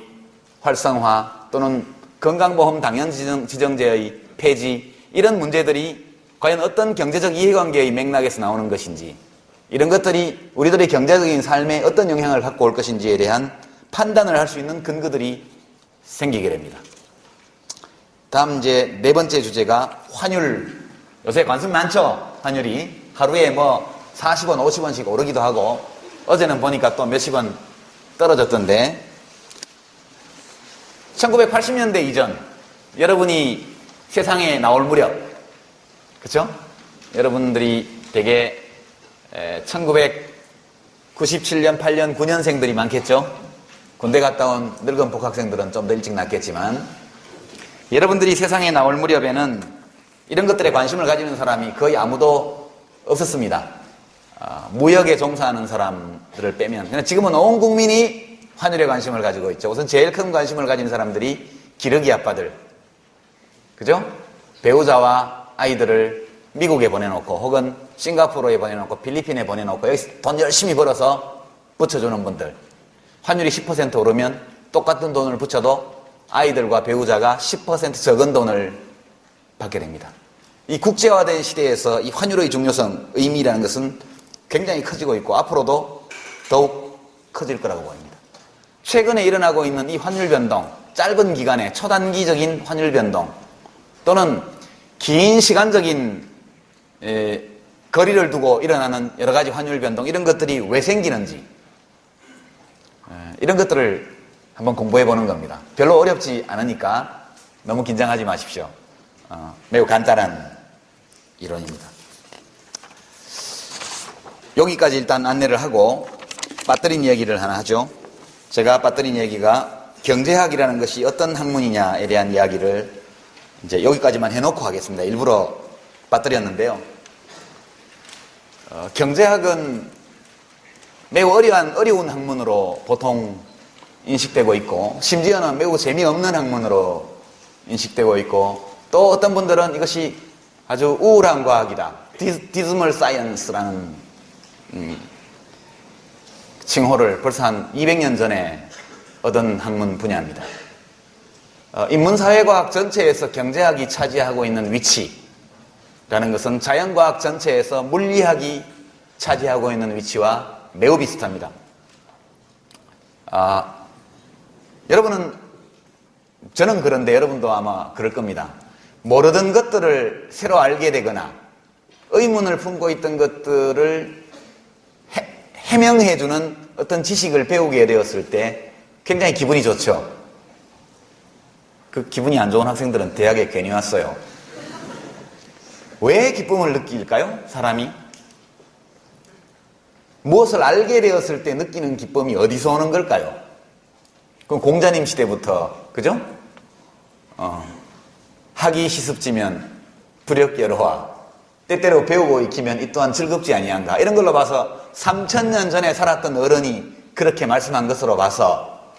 [SPEAKER 1] 활성화 또는 건강보험 당연지정제의 폐지, 이런 문제들이 과연 어떤 경제적 이해관계의 맥락에서 나오는 것인지, 이런 것들이 우리들의 경제적인 삶에 어떤 영향을 갖고 올 것인지에 대한 판단을 할 수 있는 근거들이 생기게 됩니다. 다음 이제 네 번째 주제가 환율. 요새 관습 많죠? 환율이 하루에 40원, 50원씩 오르기도 하고, 어제는 보니까 또 몇십 원 떨어졌던데, 1980년대 이전, 여러분이 세상에 나올 무렵, 그쵸? 여러분들이 되게 1997년, 8년, 9년생들이 많겠죠? 군대 갔다 온 늙은 복학생들은 좀 더 일찍 났겠지만, 여러분들이 세상에 나올 무렵에는 이런 것들에 관심을 가지는 사람이 거의 아무도 없었습니다. 무역에 종사하는 사람들을 빼면. 지금은 온 국민이 환율에 관심을 가지고 있죠. 우선 제일 큰 관심을 가진 사람들이 기러기 아빠들, 그죠? 배우자와 아이들을 미국에 보내놓고 혹은 싱가포르에 보내놓고 필리핀에 보내놓고 여기서 돈 열심히 벌어서 붙여주는 분들, 환율이 10% 오르면 똑같은 돈을 붙여도 아이들과 배우자가 10% 적은 돈을 받게 됩니다. 이 국제화된 시대에서 이 환율의 중요성, 의미라는 것은 굉장히 커지고 있고 앞으로도 더욱 커질 거라고 보입니다. 최근에 일어나고 있는 이 환율 변동, 짧은 기간에 초단기적인 환율 변동, 또는 긴 시간적인 거리를 두고 일어나는 여러 가지 환율 변동, 이런 것들이 왜 생기는지, 이런 것들을 한번 공부해 보는 겁니다. 별로 어렵지 않으니까 너무 긴장하지 마십시오. 매우 간단한 이론입니다. 여기까지 일단 안내를 하고 빠뜨린 이야기를 하나 하죠. 제가 빠뜨린 이야기가 경제학이라는 것이 어떤 학문이냐에 대한 이야기를 이제 여기까지만 해놓고 하겠습니다. 일부러 빠뜨렸는데요. 경제학은 매우 어려운 학문으로 보통 인식되고 있고, 심지어는 매우 재미없는 학문으로 인식되고 있고, 또 어떤 분들은 이것이 아주 우울한 과학이다, 디즈멀 사이언스라는 칭호를 벌써 한 200년 전에 얻은 학문 분야입니다. 인문사회과학 전체에서 경제학이 차지하고 있는 위치라는 것은 자연과학 전체에서 물리학이 차지하고 있는 위치와 매우 비슷합니다. 여러분은, 저는 그런데 여러분도 아마 그럴 겁니다. 모르던 것들을 새로 알게 되거나 의문을 품고 있던 것들을 해명해주는 어떤 지식을 배우게 되었을 때 굉장히 기분이 좋죠. 그 기분이 안 좋은 학생들은 대학에 괜히 왔어요. 왜 기쁨을 느낄까요? 사람이? 무엇을 알게 되었을 때 느끼는 기쁨이 어디서 오는 걸까요? 그럼 공자님 시대부터, 그죠? 학이 시습지면 불역여로와 때때로 배우고 익히면 이 또한 즐겁지 아니한가, 이런 걸로 봐서 3000년 전에 살았던 어른이 그렇게 말씀한 것으로 봐서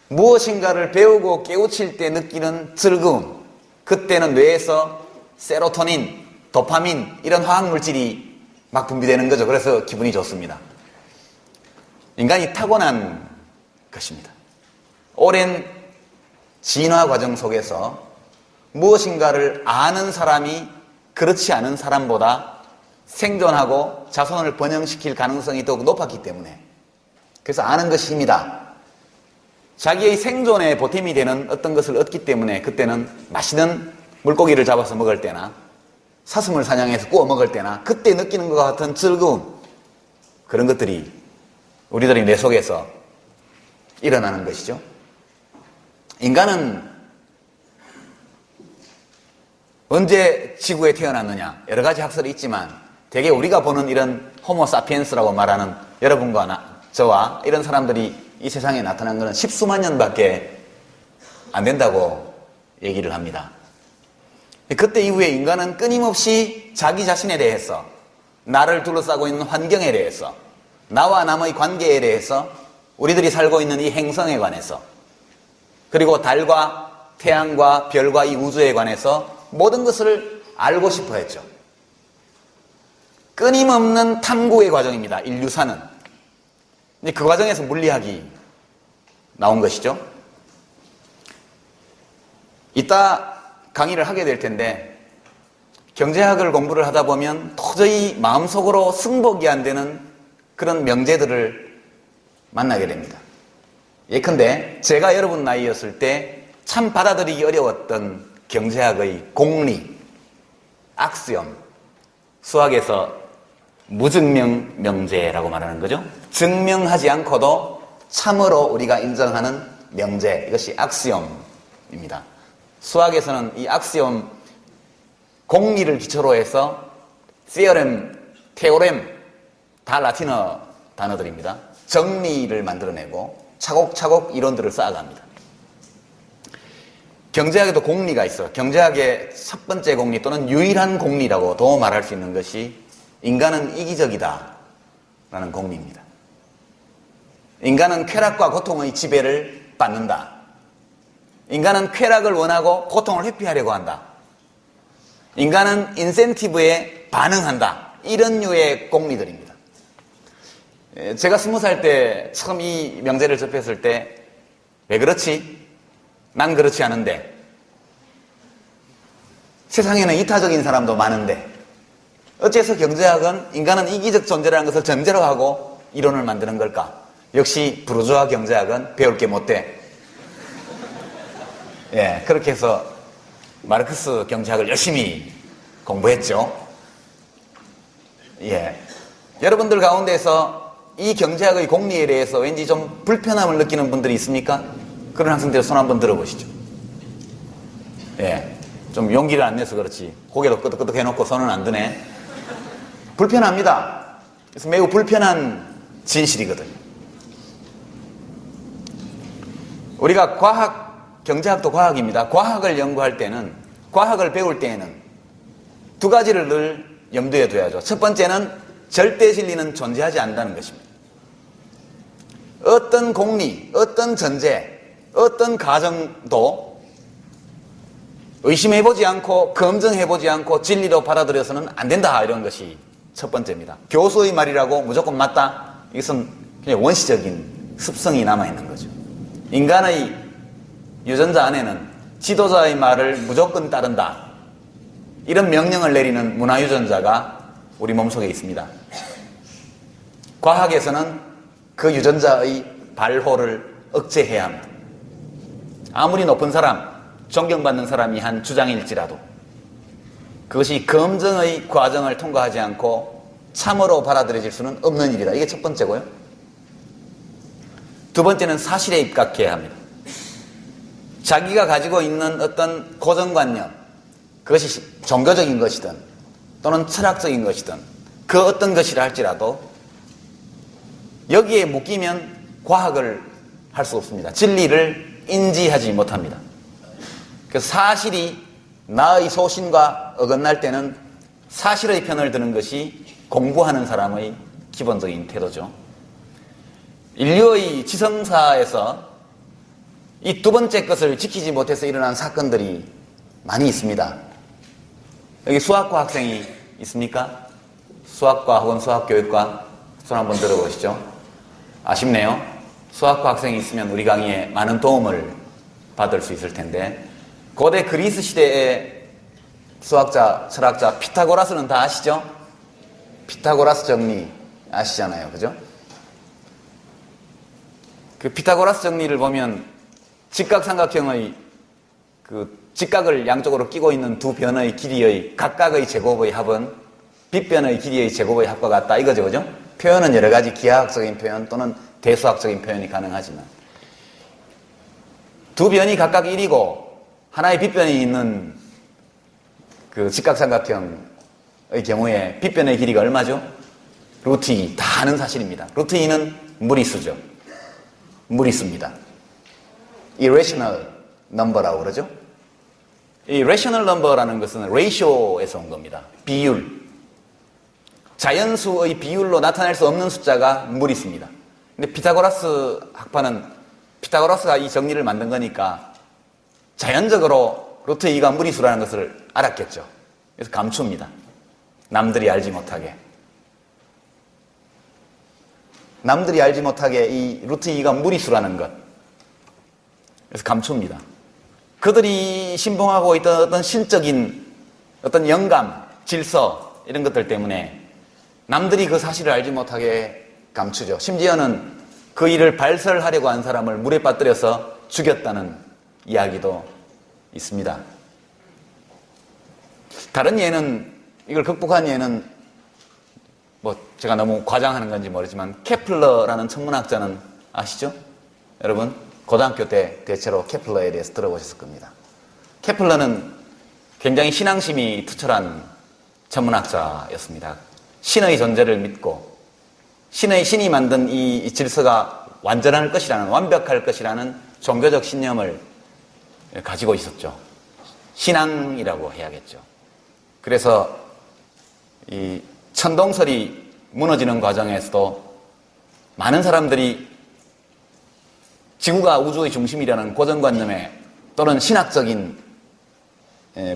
[SPEAKER 1] 무엇인가를 배우고 깨우칠 때 느끼는 즐거움, 그때는 뇌에서 세로토닌, 도파민, 이런 화학물질이 막 분비되는 거죠. 그래서 기분이 좋습니다. 인간이 타고난 것입니다. 오랜 진화 과정 속에서 무엇인가를 아는 사람이 그렇지 않은 사람보다 생존하고 자손을 번영시킬 가능성이 더욱 높았기 때문에, 그래서 아는 것이 힘이다, 자기의 생존에 보탬이 되는 어떤 것을 얻기 때문에 그때는 맛있는 물고기를 잡아서 먹을 때나 사슴을 사냥해서 구워 먹을 때나 그때 느끼는 것과 같은 즐거움, 그런 것들이 우리들의 뇌 속에서 일어나는 것이죠. 인간은 언제 지구에 태어났느냐, 여러 가지 학설이 있지만 대개 우리가 보는 이런 호모 사피엔스라고 말하는 여러분과 저와 이런 사람들이 이 세상에 나타난 것은 십수만 년밖에 안 된다고 얘기를 합니다. 그때 이후에 인간은 끊임없이 자기 자신에 대해서, 나를 둘러싸고 있는 환경에 대해서, 나와 남의 관계에 대해서, 우리들이 살고 있는 이 행성에 관해서, 그리고 달과 태양과 별과 이 우주에 관해서 모든 것을 알고 싶어 했죠. 끊임없는 탐구의 과정입니다, 인류사는. 그 과정에서 물리학이 나온 것이죠. 이따 강의를 하게 될 텐데, 경제학을 공부를 하다 보면 도저히 마음속으로 승복이 안 되는 그런 명제들을 만나게 됩니다. 예컨대 제가 여러분 나이였을 때 참 받아들이기 어려웠던 경제학의 공리, 악시엄, 수학에서 무증명 명제라고 말하는 거죠. 증명하지 않고도 참으로 우리가 인정하는 명제, 이것이 악시엄입니다. 수학에서는 이 악시엄, 공리를 기초로 해서 theorem, 테오렘, 다 라틴어 단어들입니다. 정리를 만들어내고 차곡차곡 이론들을 쌓아갑니다. 경제학에도 공리가 있어. 경제학의 첫 번째 공리 또는 유일한 공리라고도 말할 수 있는 것이 인간은 이기적이다 라는 공리입니다. 인간은 쾌락과 고통의 지배를 받는다. 인간은 쾌락을 원하고 고통을 회피하려고 한다. 인간은 인센티브에 반응한다. 이런 류의 공리들입니다. 제가 20살 때 처음 이 명제를 접했을 때, 왜 그렇지? 난 그렇지 않은데, 세상에는 이타적인 사람도 많은데, 어째서 경제학은 인간은 이기적 존재라는 것을 전제로 하고 이론을 만드는 걸까? 역시 부르주아 경제학은 배울 게 못 돼. 예, 그렇게 해서 마르크스 경제학을 열심히 공부했죠. 예. 여러분들 가운데서 이 경제학의 공리에 대해서 왠지 좀 불편함을 느끼는 분들이 있습니까? 그런 학생들 손 한번 들어보시죠. 예. 좀 용기를 안 내서 그렇지. 고개도 끄덕끄덕 해놓고 손은 안 드네. 불편합니다. 그래서 매우 불편한 진실이거든요. 우리가 경제학도 과학입니다. 과학을 연구할 때는, 과학을 배울 때에는 두 가지를 늘 염두에 둬야죠. 첫 번째는 절대 진리는 존재하지 않는다는 것입니다. 어떤 공리, 어떤 전제, 어떤 가정도 의심해보지 않고 검증해보지 않고 진리로 받아들여서는 안 된다, 이런 것이 첫 번째입니다. 교수의 말이라고 무조건 맞다? 이것은 그냥 원시적인 습성이 남아있는 거죠. 인간의 유전자 안에는 지도자의 말을 무조건 따른다, 이런 명령을 내리는 문화유전자가 우리 몸속에 있습니다. 과학에서는 그 유전자의 발호를 억제해야 합니다. 아무리 높은 사람, 존경받는 사람이 한 주장일지라도 그것이 검증의 과정을 통과하지 않고 참으로 받아들여질 수는 없는 일이다. 이게 첫 번째고요. 두 번째는 사실에 입각해야 합니다. 자기가 가지고 있는 어떤 고정관념, 그것이 종교적인 것이든 또는 철학적인 것이든 그 어떤 것이라 할지라도 여기에 묶이면 과학을 할 수 없습니다. 진리를 인지하지 못합니다. 그래서 사실이 나의 소신과 어긋날 때는 사실의 편을 드는 것이 공부하는 사람의 기본적인 태도죠. 인류의 지성사에서 이 두 번째 것을 지키지 못해서 일어난 사건들이 많이 있습니다. 여기 수학과 학생이 있습니까? 수학과 혹은 수학교육과 손 한번 들어보시죠. 아쉽네요. 수학과 학생이 있으면 우리 강의에 많은 도움을 받을 수 있을 텐데, 고대 그리스 시대의 수학자, 철학자 피타고라스는 다 아시죠? 피타고라스 정리 아시잖아요. 그죠? 그 피타고라스 정리를 보면 직각삼각형의 그 직각을 양쪽으로 끼고 있는 두 변의 길이의 각각의 제곱의 합은 빗변의 길이의 제곱의 합과 같다, 이거죠. 그죠? 표현은 여러 가지 기하학적인 표현 또는 대수학적인 표현이 가능하지만 두 변이 각각 1이고 하나의 빗변이 있는 그 직각삼각형의 경우에 빗변의 길이가 얼마죠? 루트 2. 다 아는 사실입니다. 루트 2는 무리수죠. 무리수입니다. irrational number라고 그러죠. 이 rational number라는 것은 ratio에서 온 겁니다. 비율. 자연수의 비율로 나타낼 수 없는 숫자가 무리수입니다. 근데 피타고라스 학파는 피타고라스가 이 정리를 만든 거니까 자연적으로 루트 2가 무리수라는 것을 알았겠죠. 그래서 감춥니다. 남들이 알지 못하게. 남들이 알지 못하게 이 루트 2가 무리수라는 것. 그래서 감춥니다. 그들이 신봉하고 있던 어떤 신적인 어떤 영감, 질서 이런 것들 때문에 남들이 그 사실을 알지 못하게 감추죠. 심지어는 그 일을 발설하려고 한 사람을 물에 빠뜨려서 죽였다는 이야기도 있습니다. 다른 예는, 이걸 극복한 예는 뭐 제가 너무 과장하는 건지 모르지만 케플러라는 천문학자는 아시죠? 여러분 고등학교 때 대체로 케플러에 대해서 들어보셨을 겁니다. 케플러는 굉장히 신앙심이 투철한 천문학자였습니다. 신의 존재를 믿고 신이 만든 이 질서가 완전할 것이라는, 완벽할 것이라는 종교적 신념을 가지고 있었죠. 신앙이라고 해야겠죠. 그래서 이 천동설이 무너지는 과정에서도 많은 사람들이 지구가 우주의 중심이라는 고정관념에 또는 신학적인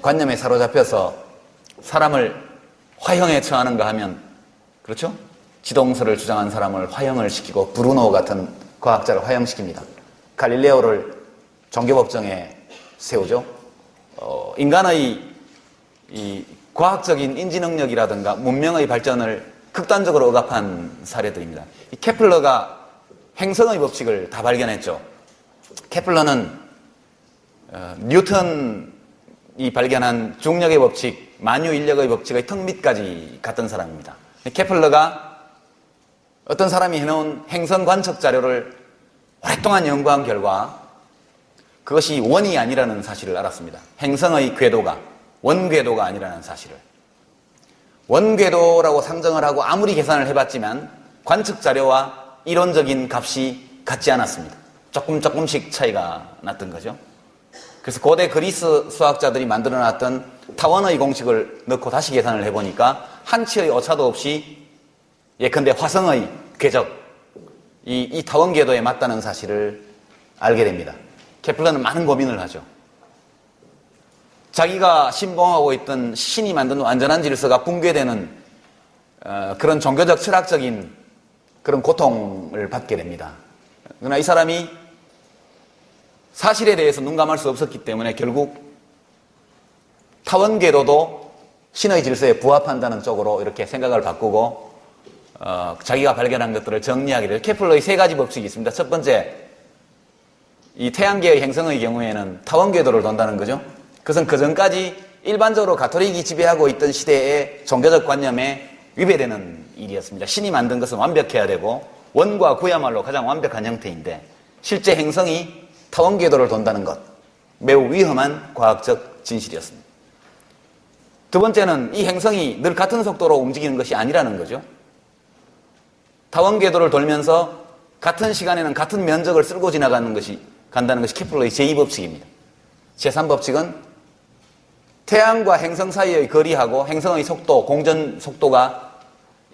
[SPEAKER 1] 관념에 사로잡혀서 사람을 화형에 처하는가 하면, 그렇죠? 지동설을 주장한 사람을 화형을 시키고 브루노 같은 과학자를 화형시킵니다. 갈릴레오를 종교법정에 세우죠. 인간의 이 과학적인 인지 능력이라든가 문명의 발전을 극단적으로 억압한 사례들입니다. 이 케플러가 행성의 법칙을 다 발견했죠. 케플러는 뉴턴 이 발견한 중력의 법칙, 만유인력의 법칙의 턱 밑까지 갔던 사람입니다. 케플러가 어떤 사람이 해놓은 행성 관측 자료를 오랫동안 연구한 결과 그것이 원이 아니라는 사실을 알았습니다. 행성의 궤도가 원궤도가 아니라는 사실을. 원궤도라고 상정을 하고 아무리 계산을 해봤지만 관측 자료와 이론적인 값이 같지 않았습니다. 조금씩 차이가 났던 거죠. 그래서 고대 그리스 수학자들이 만들어놨던 타원의 공식을 넣고 다시 계산을 해보니까 한치의 오차도 없이 예컨대 화성의 궤적, 이 타원 궤도에 맞다는 사실을 알게 됩니다. 케플러는 많은 고민을 하죠. 자기가 신봉하고 있던 신이 만든 완전한 질서가 붕괴되는 그런 종교적 철학적인 그런 고통을 받게 됩니다. 그러나 이 사람이 사실에 대해서 눈감을 수 없었기 때문에 결국 타원 궤도도 신의 질서에 부합한다는 쪽으로 이렇게 생각을 바꾸고 자기가 발견한 것들을 정리하게 돼요. 케플러의 세 가지 법칙이 있습니다. 첫 번째, 이 태양계의 행성의 경우에는 타원 궤도를 돈다는 거죠. 그것은 그 전까지 일반적으로 가톨릭이 지배하고 있던 시대의 종교적 관념에 위배되는 일이었습니다. 신이 만든 것은 완벽해야 되고 원과 구야말로 가장 완벽한 형태인데 실제 행성이 타원 궤도를 돈다는 것, 매우 위험한 과학적 진실이었습니다. 두 번째는 이 행성이 늘 같은 속도로 움직이는 것이 아니라는 거죠. 타원 궤도를 돌면서 같은 시간에는 같은 면적을 쓸고 간다는 것이 케플러의 제2법칙입니다. 제3법칙은 태양과 행성 사이의 거리하고 행성의 속도, 공전 속도가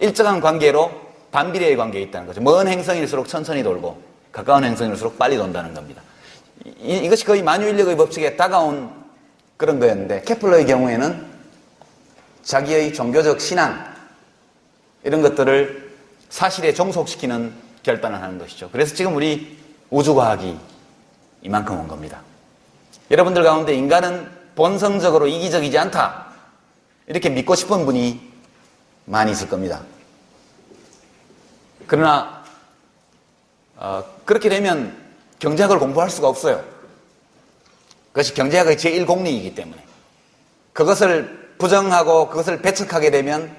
[SPEAKER 1] 일정한 관계로 반비례의 관계에 있다는 거죠. 먼 행성일수록 천천히 돌고 가까운 행성일수록 빨리 돈다는 겁니다. 이것이 거의 만유인력의 법칙에 다가온 그런 거였는데 케플러의 경우에는 자기의 종교적 신앙 이런 것들을 사실에 종속시키는 결단을 하는 것이죠. 그래서 지금 우리 우주과학이 이만큼 온 겁니다. 여러분들 가운데 인간은 본성적으로 이기적이지 않다 이렇게 믿고 싶은 분이 많이 있을 겁니다. 그러나 그렇게 되면 경제학을 공부할 수가 없어요. 그것이 경제학의 제1공리이기 때문에 그것을 부정하고 그것을 배척하게 되면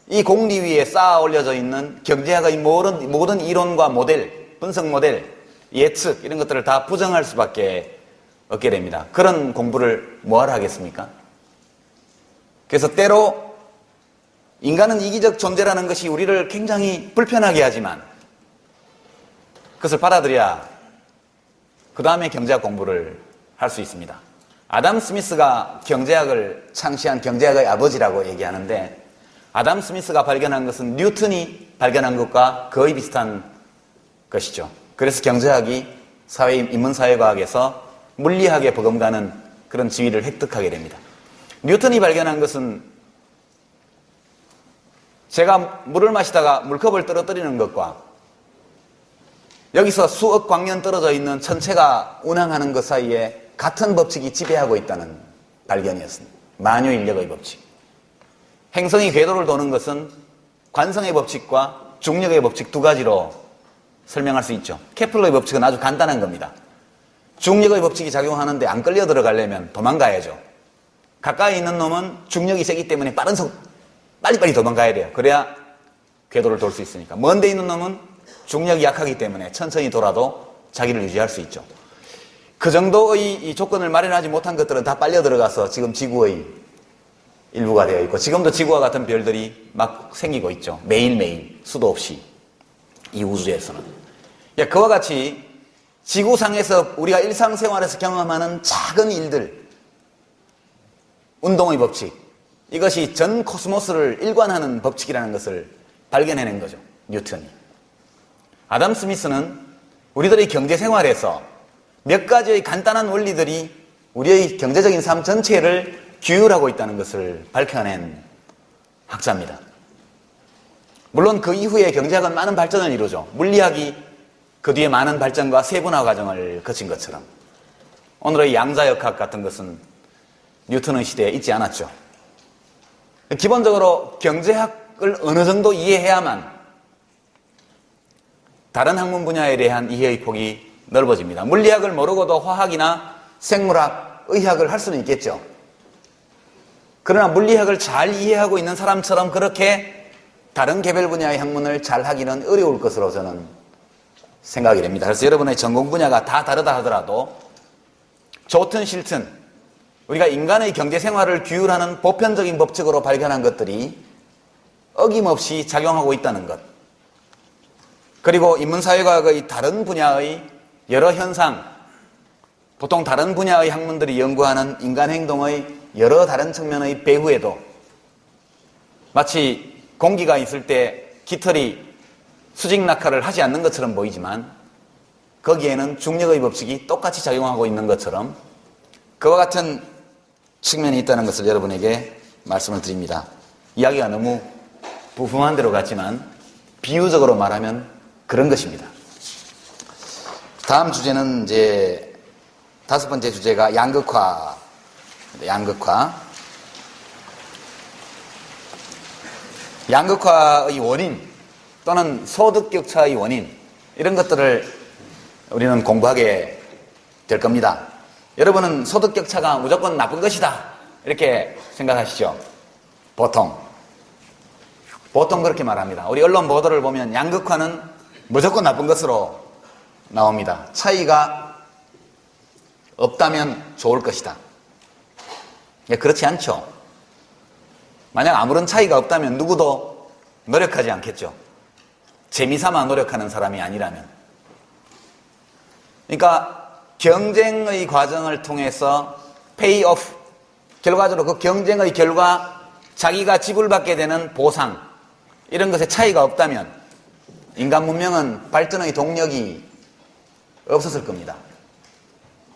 [SPEAKER 1] 이 공리 위에 쌓아 올려져 있는 경제학의 모든 이론과 모델, 분석 모델, 예측 이런 것들을 다 부정할 수밖에 없게 됩니다. 그런 공부를 뭐하러 하겠습니까? 그래서 때로 인간은 이기적 존재라는 것이 우리를 굉장히 불편하게 하지만 그것을 받아들여야 그 다음에 경제학 공부를 할 수 있습니다. 아담 스미스가 경제학을 창시한 경제학의 아버지라고 얘기하는데 아담 스미스가 발견한 것은 뉴턴이 발견한 것과 거의 비슷한 것이죠. 그래서 경제학이 인문사회과학에서 물리학에 버금가는 그런 지위를 획득하게 됩니다. 뉴턴이 발견한 것은 제가 물을 마시다가 물컵을 떨어뜨리는 것과 여기서 수억 광년 떨어져 있는 천체가 운항하는 것 사이에 같은 법칙이 지배하고 있다는 발견이었습니다. 만유인력의 법칙. 행성이 궤도를 도는 것은 관성의 법칙과 중력의 법칙 두 가지로 설명할 수 있죠. 케플러의 법칙은 아주 간단한 겁니다. 중력의 법칙이 작용하는데 안 끌려 들어가려면 도망가야죠. 가까이 있는 놈은 중력이 세기 때문에 빨리빨리 도망가야 돼요. 그래야 궤도를 돌 수 있으니까. 먼 데 있는 놈은 중력이 약하기 때문에 천천히 돌아도 자기를 유지할 수 있죠. 그 정도의 이 조건을 마련하지 못한 것들은 다 빨려 들어가서 지금 지구의 일부가 되어 있고 지금도 지구와 같은 별들이 막 생기고 있죠. 매일매일 수도 없이 이 우주에서는. 그와 같이 지구상에서 우리가 일상생활에서 경험하는 작은 일들, 운동의 법칙, 이것이 전 코스모스를 일관하는 법칙이라는 것을 발견해낸 거죠. 뉴턴이. 아담 스미스는 우리들의 경제생활에서 몇 가지의 간단한 원리들이 우리의 경제적인 삶 전체를 규율하고 있다는 것을 밝혀낸 학자입니다. 물론 그 이후에 경제학은 많은 발전을 이루죠. 물리학이 그 뒤에 많은 발전과 세분화 과정을 거친 것처럼 오늘의 양자역학 같은 것은 뉴턴의 시대에 있지 않았죠. 기본적으로 경제학을 어느 정도 이해해야만 다른 학문 분야에 대한 이해의 폭이 넓어집니다. 물리학을 모르고도 화학이나 생물학, 의학을 할 수는 있겠죠. 그러나 물리학을 잘 이해하고 있는 사람처럼 그렇게 다른 개별 분야의 학문을 잘 하기는 어려울 것으로 저는 생각이 됩니다. 그래서 여러분의 전공 분야가 다 다르다 하더라도 좋든 싫든 우리가 인간의 경제 생활을 규율하는 보편적인 법칙으로 발견한 것들이 어김없이 작용하고 있다는 것, 그리고 인문사회과학의 다른 분야의 여러 현상, 보통 다른 분야의 학문들이 연구하는 인간 행동의 여러 다른 측면의 배후에도 마치 공기가 있을 때 깃털이 수직 낙하를 하지 않는 것처럼 보이지만 거기에는 중력의 법칙이 똑같이 작용하고 있는 것처럼 그와 같은 측면이 있다는 것을 여러분에게 말씀을 드립니다. 이야기가 너무 부품한 대로 같지만 비유적으로 말하면 그런 것입니다. 다음 주제는 이제 5번째 주제가 양극화. 양극화의 원인 또는 소득격차의 원인, 이런 것들을 우리는 공부하게 될 겁니다. 여러분은 소득격차가 무조건 나쁜 것이다 이렇게 생각하시죠? 보통 그렇게 말합니다. 우리 언론 보도를 보면 양극화는 무조건 나쁜 것으로 나옵니다. 차이가 없다면 좋을 것이다. 그렇지 않죠. 만약 아무런 차이가 없다면 누구도 노력하지 않겠죠. 재미삼아 노력하는 사람이 아니라면. 그러니까 경쟁의 과정을 통해서 페이오프, 결과적으로 그 경쟁의 결과 자기가 지불받게 되는 보상, 이런 것에 차이가 없다면 인간 문명은 발전의 동력이 없었을 겁니다.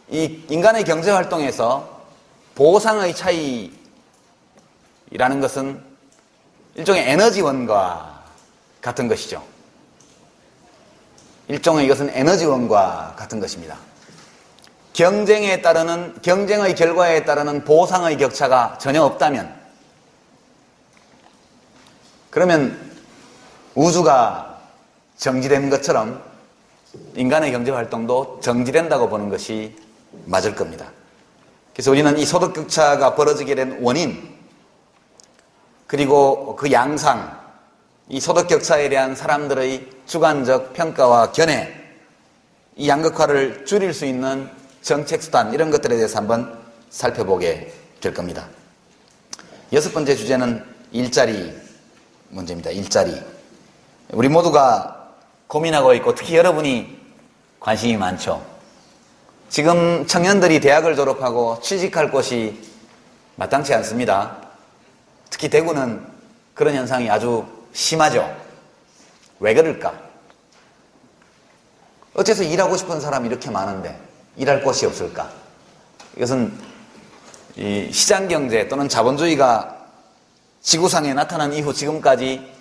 [SPEAKER 1] 이 인간의 경제 활동에서 보상의 차이라는 것은 일종의 에너지원과 같은 것이죠. 일종의 이것은 에너지원과 같은 것입니다. 경쟁의 결과에 따르는 보상의 격차가 전혀 없다면, 그러면 우주가 정지된 것처럼 인간의 경제 활동도 정지된다고 보는 것이 맞을 겁니다. 그래서 우리는 이 소득격차가 벌어지게 된 원인, 그리고 그 양상, 이 소득격차에 대한 사람들의 주관적 평가와 견해, 이 양극화를 줄일 수 있는 정책수단, 이런 것들에 대해서 한번 살펴보게 될 겁니다. 6번째 주제는 일자리 문제입니다. 일자리. 우리 모두가 고민하고 있고 특히 여러분이 관심이 많죠. 지금 청년들이 대학을 졸업하고 취직할 곳이 마땅치 않습니다. 특히 대구는 그런 현상이 아주 심하죠. 왜 그럴까? 어째서 일하고 싶은 사람이 이렇게 많은데 일할 곳이 없을까? 이것은 이 시장경제 또는 자본주의가 지구상에 나타난 이후 지금까지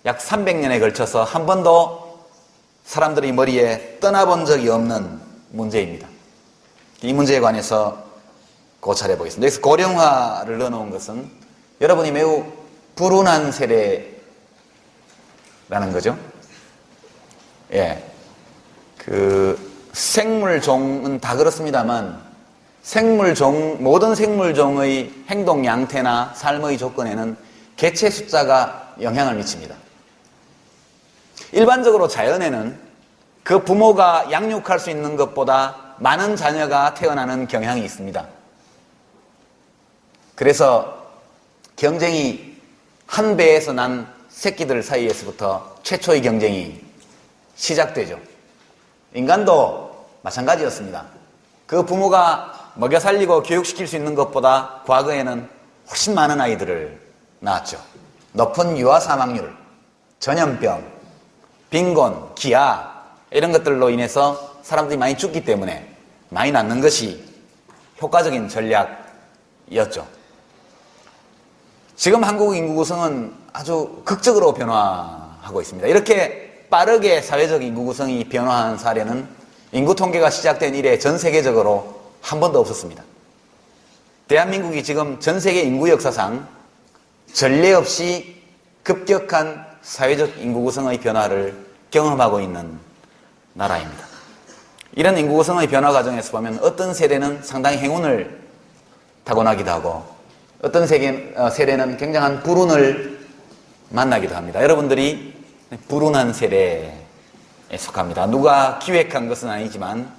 [SPEAKER 1] 약 300년에 걸쳐서 한 번도 사람들이 머리에 떠나본 적이 없는 문제입니다. 이 문제에 관해서 고찰해 보겠습니다. 여기서 고령화를 넣어놓은 것은 여러분이 매우 불운한 세대라는 거죠. 예. 생물종은 다 그렇습니다만 모든 생물종의 행동 양태나 삶의 조건에는 개체 숫자가 영향을 미칩니다. 일반적으로 자연에는 그 부모가 양육할 수 있는 것보다 많은 자녀가 태어나는 경향이 있습니다. 그래서 경쟁이 한 배에서 난 새끼들 사이에서부터 최초의 경쟁이 시작되죠. 인간도 마찬가지였습니다. 그 부모가 먹여 살리고 교육시킬 수 있는 것보다 과거에는 훨씬 많은 아이들을 낳았죠. 높은 유아 사망률, 전염병, 빈곤, 기아, 이런 것들로 인해서 사람들이 많이 죽기 때문에 많이 낳는 것이 효과적인 전략이었죠. 지금 한국 인구 구성은 아주 극적으로 변화하고 있습니다. 이렇게 빠르게 사회적 인구 구성이 변화한 사례는 인구 통계가 시작된 이래 전 세계적으로 한 번도 없었습니다. 대한민국이 지금 전 세계 인구 역사상 전례 없이 급격한 사회적 인구 구성의 변화를 경험하고 있는 나라입니다. 이런 인구 구성의 변화 과정에서 보면 어떤 세대는 상당히 행운을 타고나기도 하고 어떤 세례는 굉장한 불운을 만나기도 합니다. 여러분들이 불운한 세례에 속합니다. 누가 기획한 것은 아니지만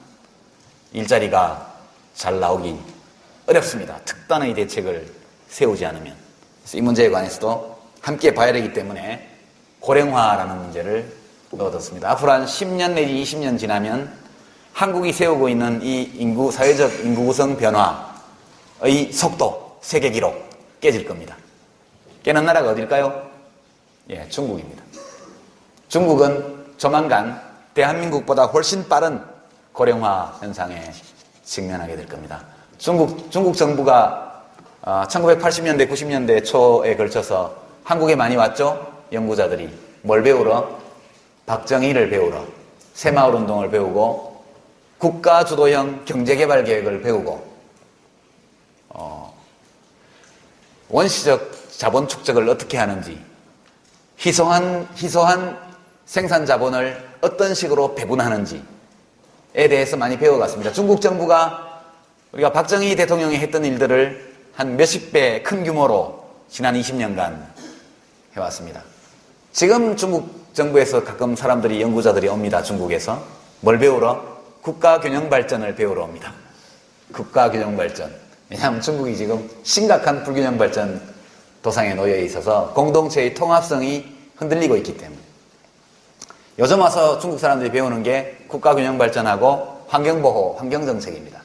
[SPEAKER 1] 일자리가 잘 나오기 어렵습니다. 특단의 대책을 세우지 않으면. 그래서 이 문제에 관해서도 함께 봐야 되기 때문에 고령화라는 문제를 넣어뒀습니다. 앞으로 한 10년 내지 20년 지나면 한국이 세우고 있는 이 사회적 인구 구성 변화의 속도, 세계 기록 깨질 겁니다. 깨는 나라가 어딜까요? 예, 중국입니다. 중국은 조만간 대한민국보다 훨씬 빠른 고령화 현상에 직면하게 될 겁니다. 중국 정부가 1980년대, 90년대 초에 걸쳐서 한국에 많이 왔죠? 연구자들이. 뭘 배우러? 박정희를 배우러. 새마을운동을 배우고 국가주도형 경제개발계획을 배우고 원시적 자본 축적을 어떻게 하는지, 희소한 생산자본을 어떤 식으로 배분하는지에 대해서 많이 배워갔습니다. 중국 정부가 우리가 박정희 대통령이 했던 일들을 한 몇십 배 큰 규모로 지난 20년간 해왔습니다. 지금 중국 정부에서 가끔 사람들이, 연구자들이 옵니다. 중국에서. 뭘 배우러? 국가균형발전을 배우러 옵니다. 국가균형발전. 왜냐하면 중국이 지금 심각한 불균형발전 도상에 놓여 있어서 공동체의 통합성이 흔들리고 있기 때문에. 요즘 와서 중국 사람들이 배우는 게 국가균형발전하고 환경보호, 환경정책입니다.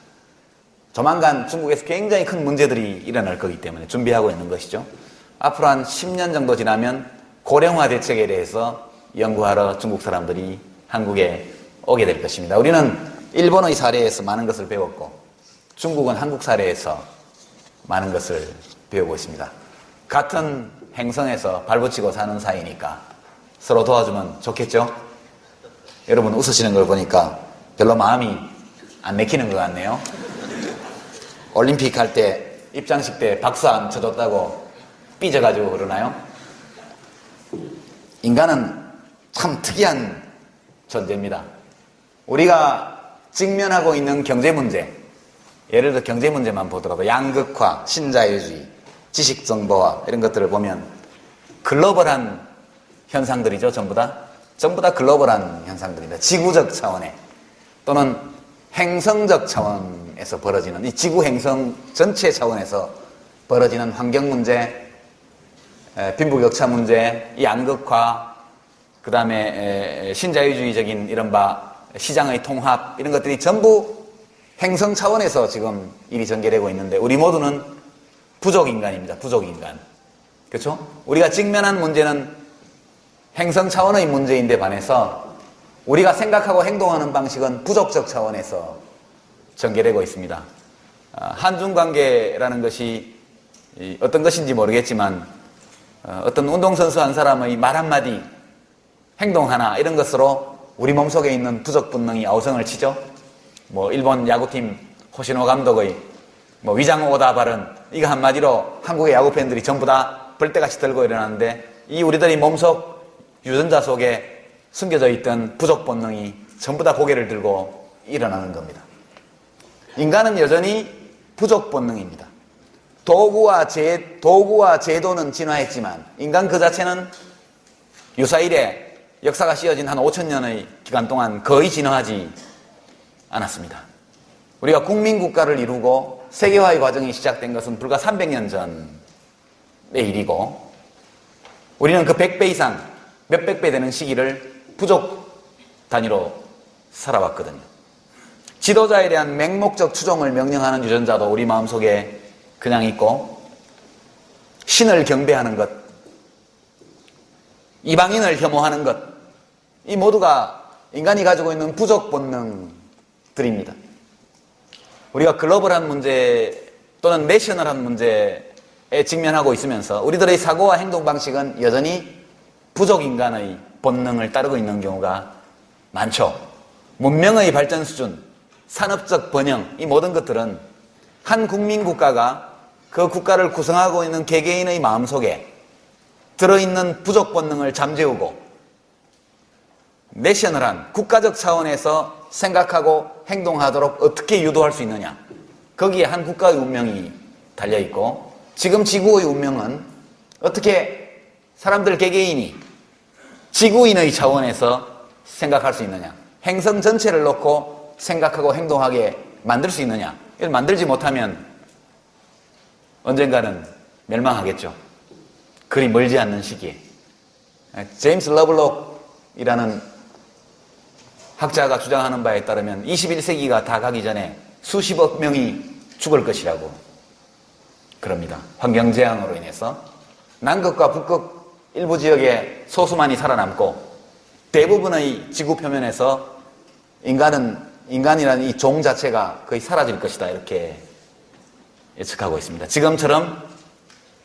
[SPEAKER 1] 조만간 중국에서 굉장히 큰 문제들이 일어날 거기 때문에 준비하고 있는 것이죠. 앞으로 한 10년 정도 지나면 고령화 대책에 대해서 연구하러 중국 사람들이 한국에 오게 될 것입니다. 우리는 일본의 사례에서 많은 것을 배웠고 중국은 한국 사례에서 많은 것을 배우고 있습니다. 같은 행성에서 발붙이고 사는 사이니까 서로 도와주면 좋겠죠? 여러분 웃으시는 걸 보니까 별로 마음이 안 내키는 것 같네요. 올림픽 할 때 입장식 때 박수 안 쳐줬다고 삐져가지고 그러나요? 인간은 참 특이한 존재입니다. 우리가 직면하고 있는 경제 문제, 예를 들어 경제 문제만 보더라도 양극화, 신자유주의, 지식정보화 이런 것들을 보면 글로벌한 현상들이죠. 전부 다 글로벌한 현상들입니다. 지구적 차원의 또는 행성적 차원에서 벌어지는, 이 지구 행성 전체 차원에서 벌어지는 환경 문제, 빈부격차 문제, 이 양극화, 그 다음에 신자유주의적인 이른바 시장의 통합, 이런 것들이 전부 행성 차원에서 지금 일이 전개되고 있는데 우리 모두는 부족인간입니다. 부족인간. 그렇죠? 우리가 직면한 문제는 행성 차원의 문제인데 반해서 우리가 생각하고 행동하는 방식은 부족적 차원에서 전개되고 있습니다. 한중관계라는 것이 어떤 것인지 모르겠지만 어떤 운동선수 한 사람의 말 한마디, 행동 하나 이런 것으로 우리 몸속에 있는 부족 본능이 아우성을 치죠. 일본 야구팀 호시노 감독의 위장 오다 발언, 이거 한마디로 한국의 야구 팬들이 전부 다 벌떼같이 들고 일어나는데 이 우리들이 몸속 유전자 속에 숨겨져 있던 부족 본능이 전부 다 고개를 들고 일어나는 겁니다. 인간은 여전히 부족 본능입니다. 도구와 제도는 진화했지만 인간 그 자체는 유사일에 역사가 씌어진 한 5,000년의 기간 동안 거의 진화하지 않았습니다. 우리가 국민국가를 이루고 세계화의 과정이 시작된 것은 불과 300년 전의 일이고 우리는 그 100배 이상, 몇백 배 되는 시기를 부족 단위로 살아왔거든요. 지도자에 대한 맹목적 추종을 명령하는 유전자도 우리 마음속에 그냥 있고 신을 경배하는 것, 이방인을 혐오하는 것, 이 모두가 인간이 가지고 있는 부족 본능들입니다. 우리가 글로벌한 문제 또는 내셔널한 문제에 직면하고 있으면서 우리들의 사고와 행동 방식은 여전히 부족 인간의 본능을 따르고 있는 경우가 많죠. 문명의 발전 수준, 산업적 번영, 이 모든 것들은 한 국민 국가가 그 국가를 구성하고 있는 개개인의 마음속에 들어있는 부족 본능을 잠재우고 내셔널한 국가적 차원에서 생각하고 행동하도록 어떻게 유도할 수 있느냐, 거기에 한 국가의 운명이 달려있고 지금 지구의 운명은 어떻게 사람들 개개인이 지구인의 차원에서 생각할 수 있느냐, 행성 전체를 놓고 생각하고 행동하게 만들 수 있느냐, 이걸 만들지 못하면 언젠가는 멸망하겠죠. 그리 멀지 않는 시기에. 제임스 러블록이라는 학자가 주장하는 바에 따르면 21세기가 다 가기 전에 수십억 명이 죽을 것이라고 그럽니다. 환경재앙으로 인해서 남극과 북극 일부 지역에 소수만이 살아남고 대부분의 지구 표면에서 인간이라는 이 종 자체가 거의 사라질 것이다, 이렇게 예측하고 있습니다. 지금처럼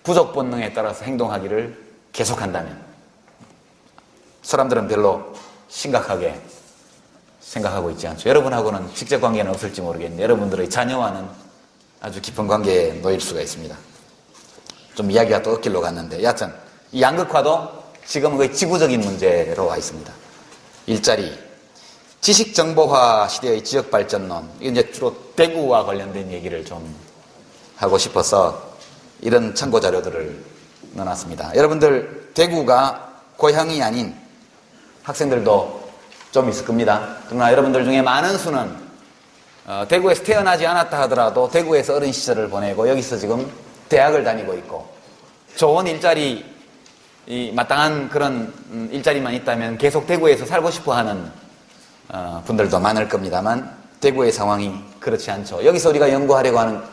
[SPEAKER 1] 부족 본능에 따라서 행동하기를 계속한다면 사람들은 별로 심각하게 생각하고 있지 않죠. 여러분하고는 직접 관계는 없을지 모르겠는데 여러분들의 자녀와는 아주 깊은 관계에 놓일 수가 있습니다. 좀 이야기가 또 엇길로 갔는데 여하튼 이 양극화도 지금은 거의 지구적인 문제로 와 있습니다. 일자리, 지식정보화 시대의 지역발전론, 이게 이제 주로 대구와 관련된 얘기를 좀 하고 싶어서 이런 참고 자료들을 넣어놨습니다. 여러분들 대구가 고향이 아닌 학생들도 좀 있을 겁니다. 그러나 여러분들 중에 많은 수는 대구에서 태어나지 않았다 하더라도 대구에서 어린 시절을 보내고 여기서 지금 대학을 다니고 있고 좋은 일자리, 마땅한 그런 일자리만 있다면 계속 대구에서 살고 싶어 하는 분들도 많을 겁니다만 대구의 상황이 그렇지 않죠. 여기서 우리가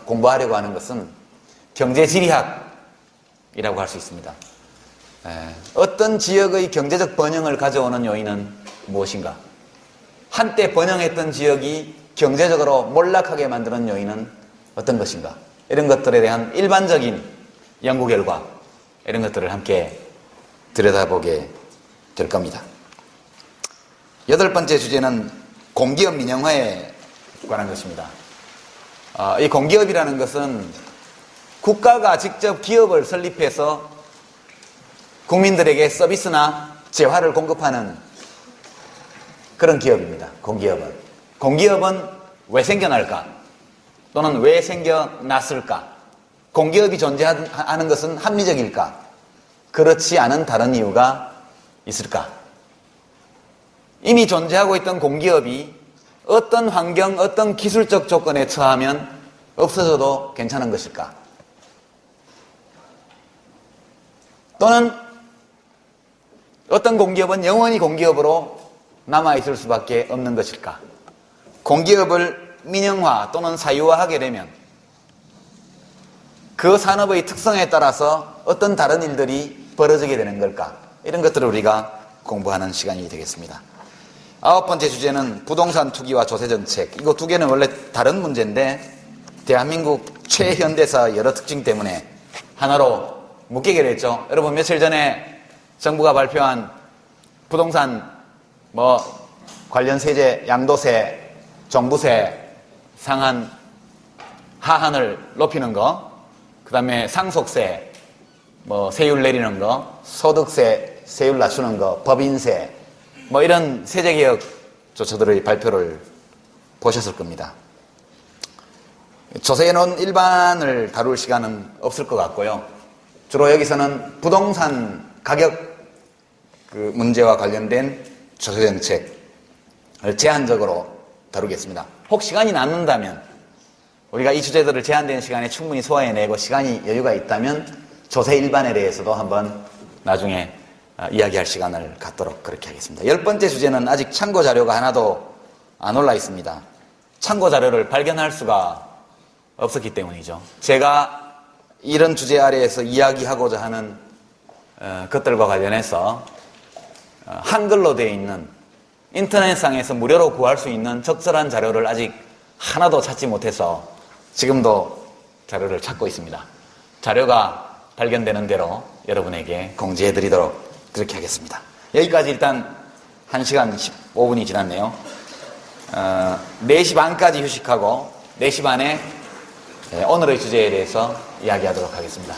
[SPEAKER 1] 공부하려고 하는 것은 경제지리학이라고 할 수 있습니다. 어떤 지역의 경제적 번영을 가져오는 요인은 무엇인가? 한때 번영했던 지역이 경제적으로 몰락하게 만드는 요인은 어떤 것인가? 이런 것들에 대한 일반적인 연구 결과, 이런 것들을 함께 들여다보게 될 겁니다. 8번째 주제는 공기업 민영화에 관한 것입니다. 이 공기업이라는 것은 국가가 직접 기업을 설립해서 국민들에게 서비스나 재화를 공급하는 그런 기업입니다. 공기업은 왜 생겨날까? 또는 왜 생겨났을까? 공기업이 존재하는 것은 합리적일까? 그렇지 않은 다른 이유가 있을까? 이미 존재하고 있던 공기업이 어떤 환경, 어떤 기술적 조건에 처하면 없어져도 괜찮은 것일까? 또는 어떤 공기업은 영원히 공기업으로 남아있을 수밖에 없는 것일까? 공기업을 민영화 또는 사유화하게 되면 그 산업의 특성에 따라서 어떤 다른 일들이 벌어지게 되는 걸까? 이런 것들을 우리가 공부하는 시간이 되겠습니다. 9번째 주제는 부동산 투기와 조세정책. 이거 두 개는 원래 다른 문제인데 대한민국 최현대사 여러 특징 때문에 하나로 묶이게 됐죠. 여러분 며칠 전에 정부가 발표한 부동산 관련 세제, 양도세, 종부세 상한, 하한을 높이는 거, 그 다음에 상속세, 세율 내리는 거, 소득세, 세율 낮추는 거, 법인세, 이런 세제개혁 조처들의 발표를 보셨을 겁니다. 조세론 일반을 다룰 시간은 없을 것 같고요. 주로 여기서는 부동산 가격 문제와 관련된 조세정책을 제한적으로 다루겠습니다. 혹 시간이 남는다면 우리가 이 주제들을 제한된 시간에 충분히 소화해내고 시간이 여유가 있다면 조세 일반에 대해서도 한번 나중에 이야기할 시간을 갖도록 그렇게 하겠습니다. 10번째 주제는 아직 참고 자료가 하나도 안 올라 있습니다. 참고 자료를 발견할 수가 없었기 때문이죠. 제가 이런 주제 아래에서 이야기하고자 하는 것들과 관련해서 한글로 되어 있는 인터넷상에서 무료로 구할 수 있는 적절한 자료를 아직 하나도 찾지 못해서 지금도 자료를 찾고 있습니다. 자료가 발견되는 대로 여러분에게 공지해드리도록 그렇게 하겠습니다. 여기까지 일단 1시간 15분이 지났네요. 4시 반까지 휴식하고 4시 반에 오늘의 주제에 대해서 이야기하도록 하겠습니다.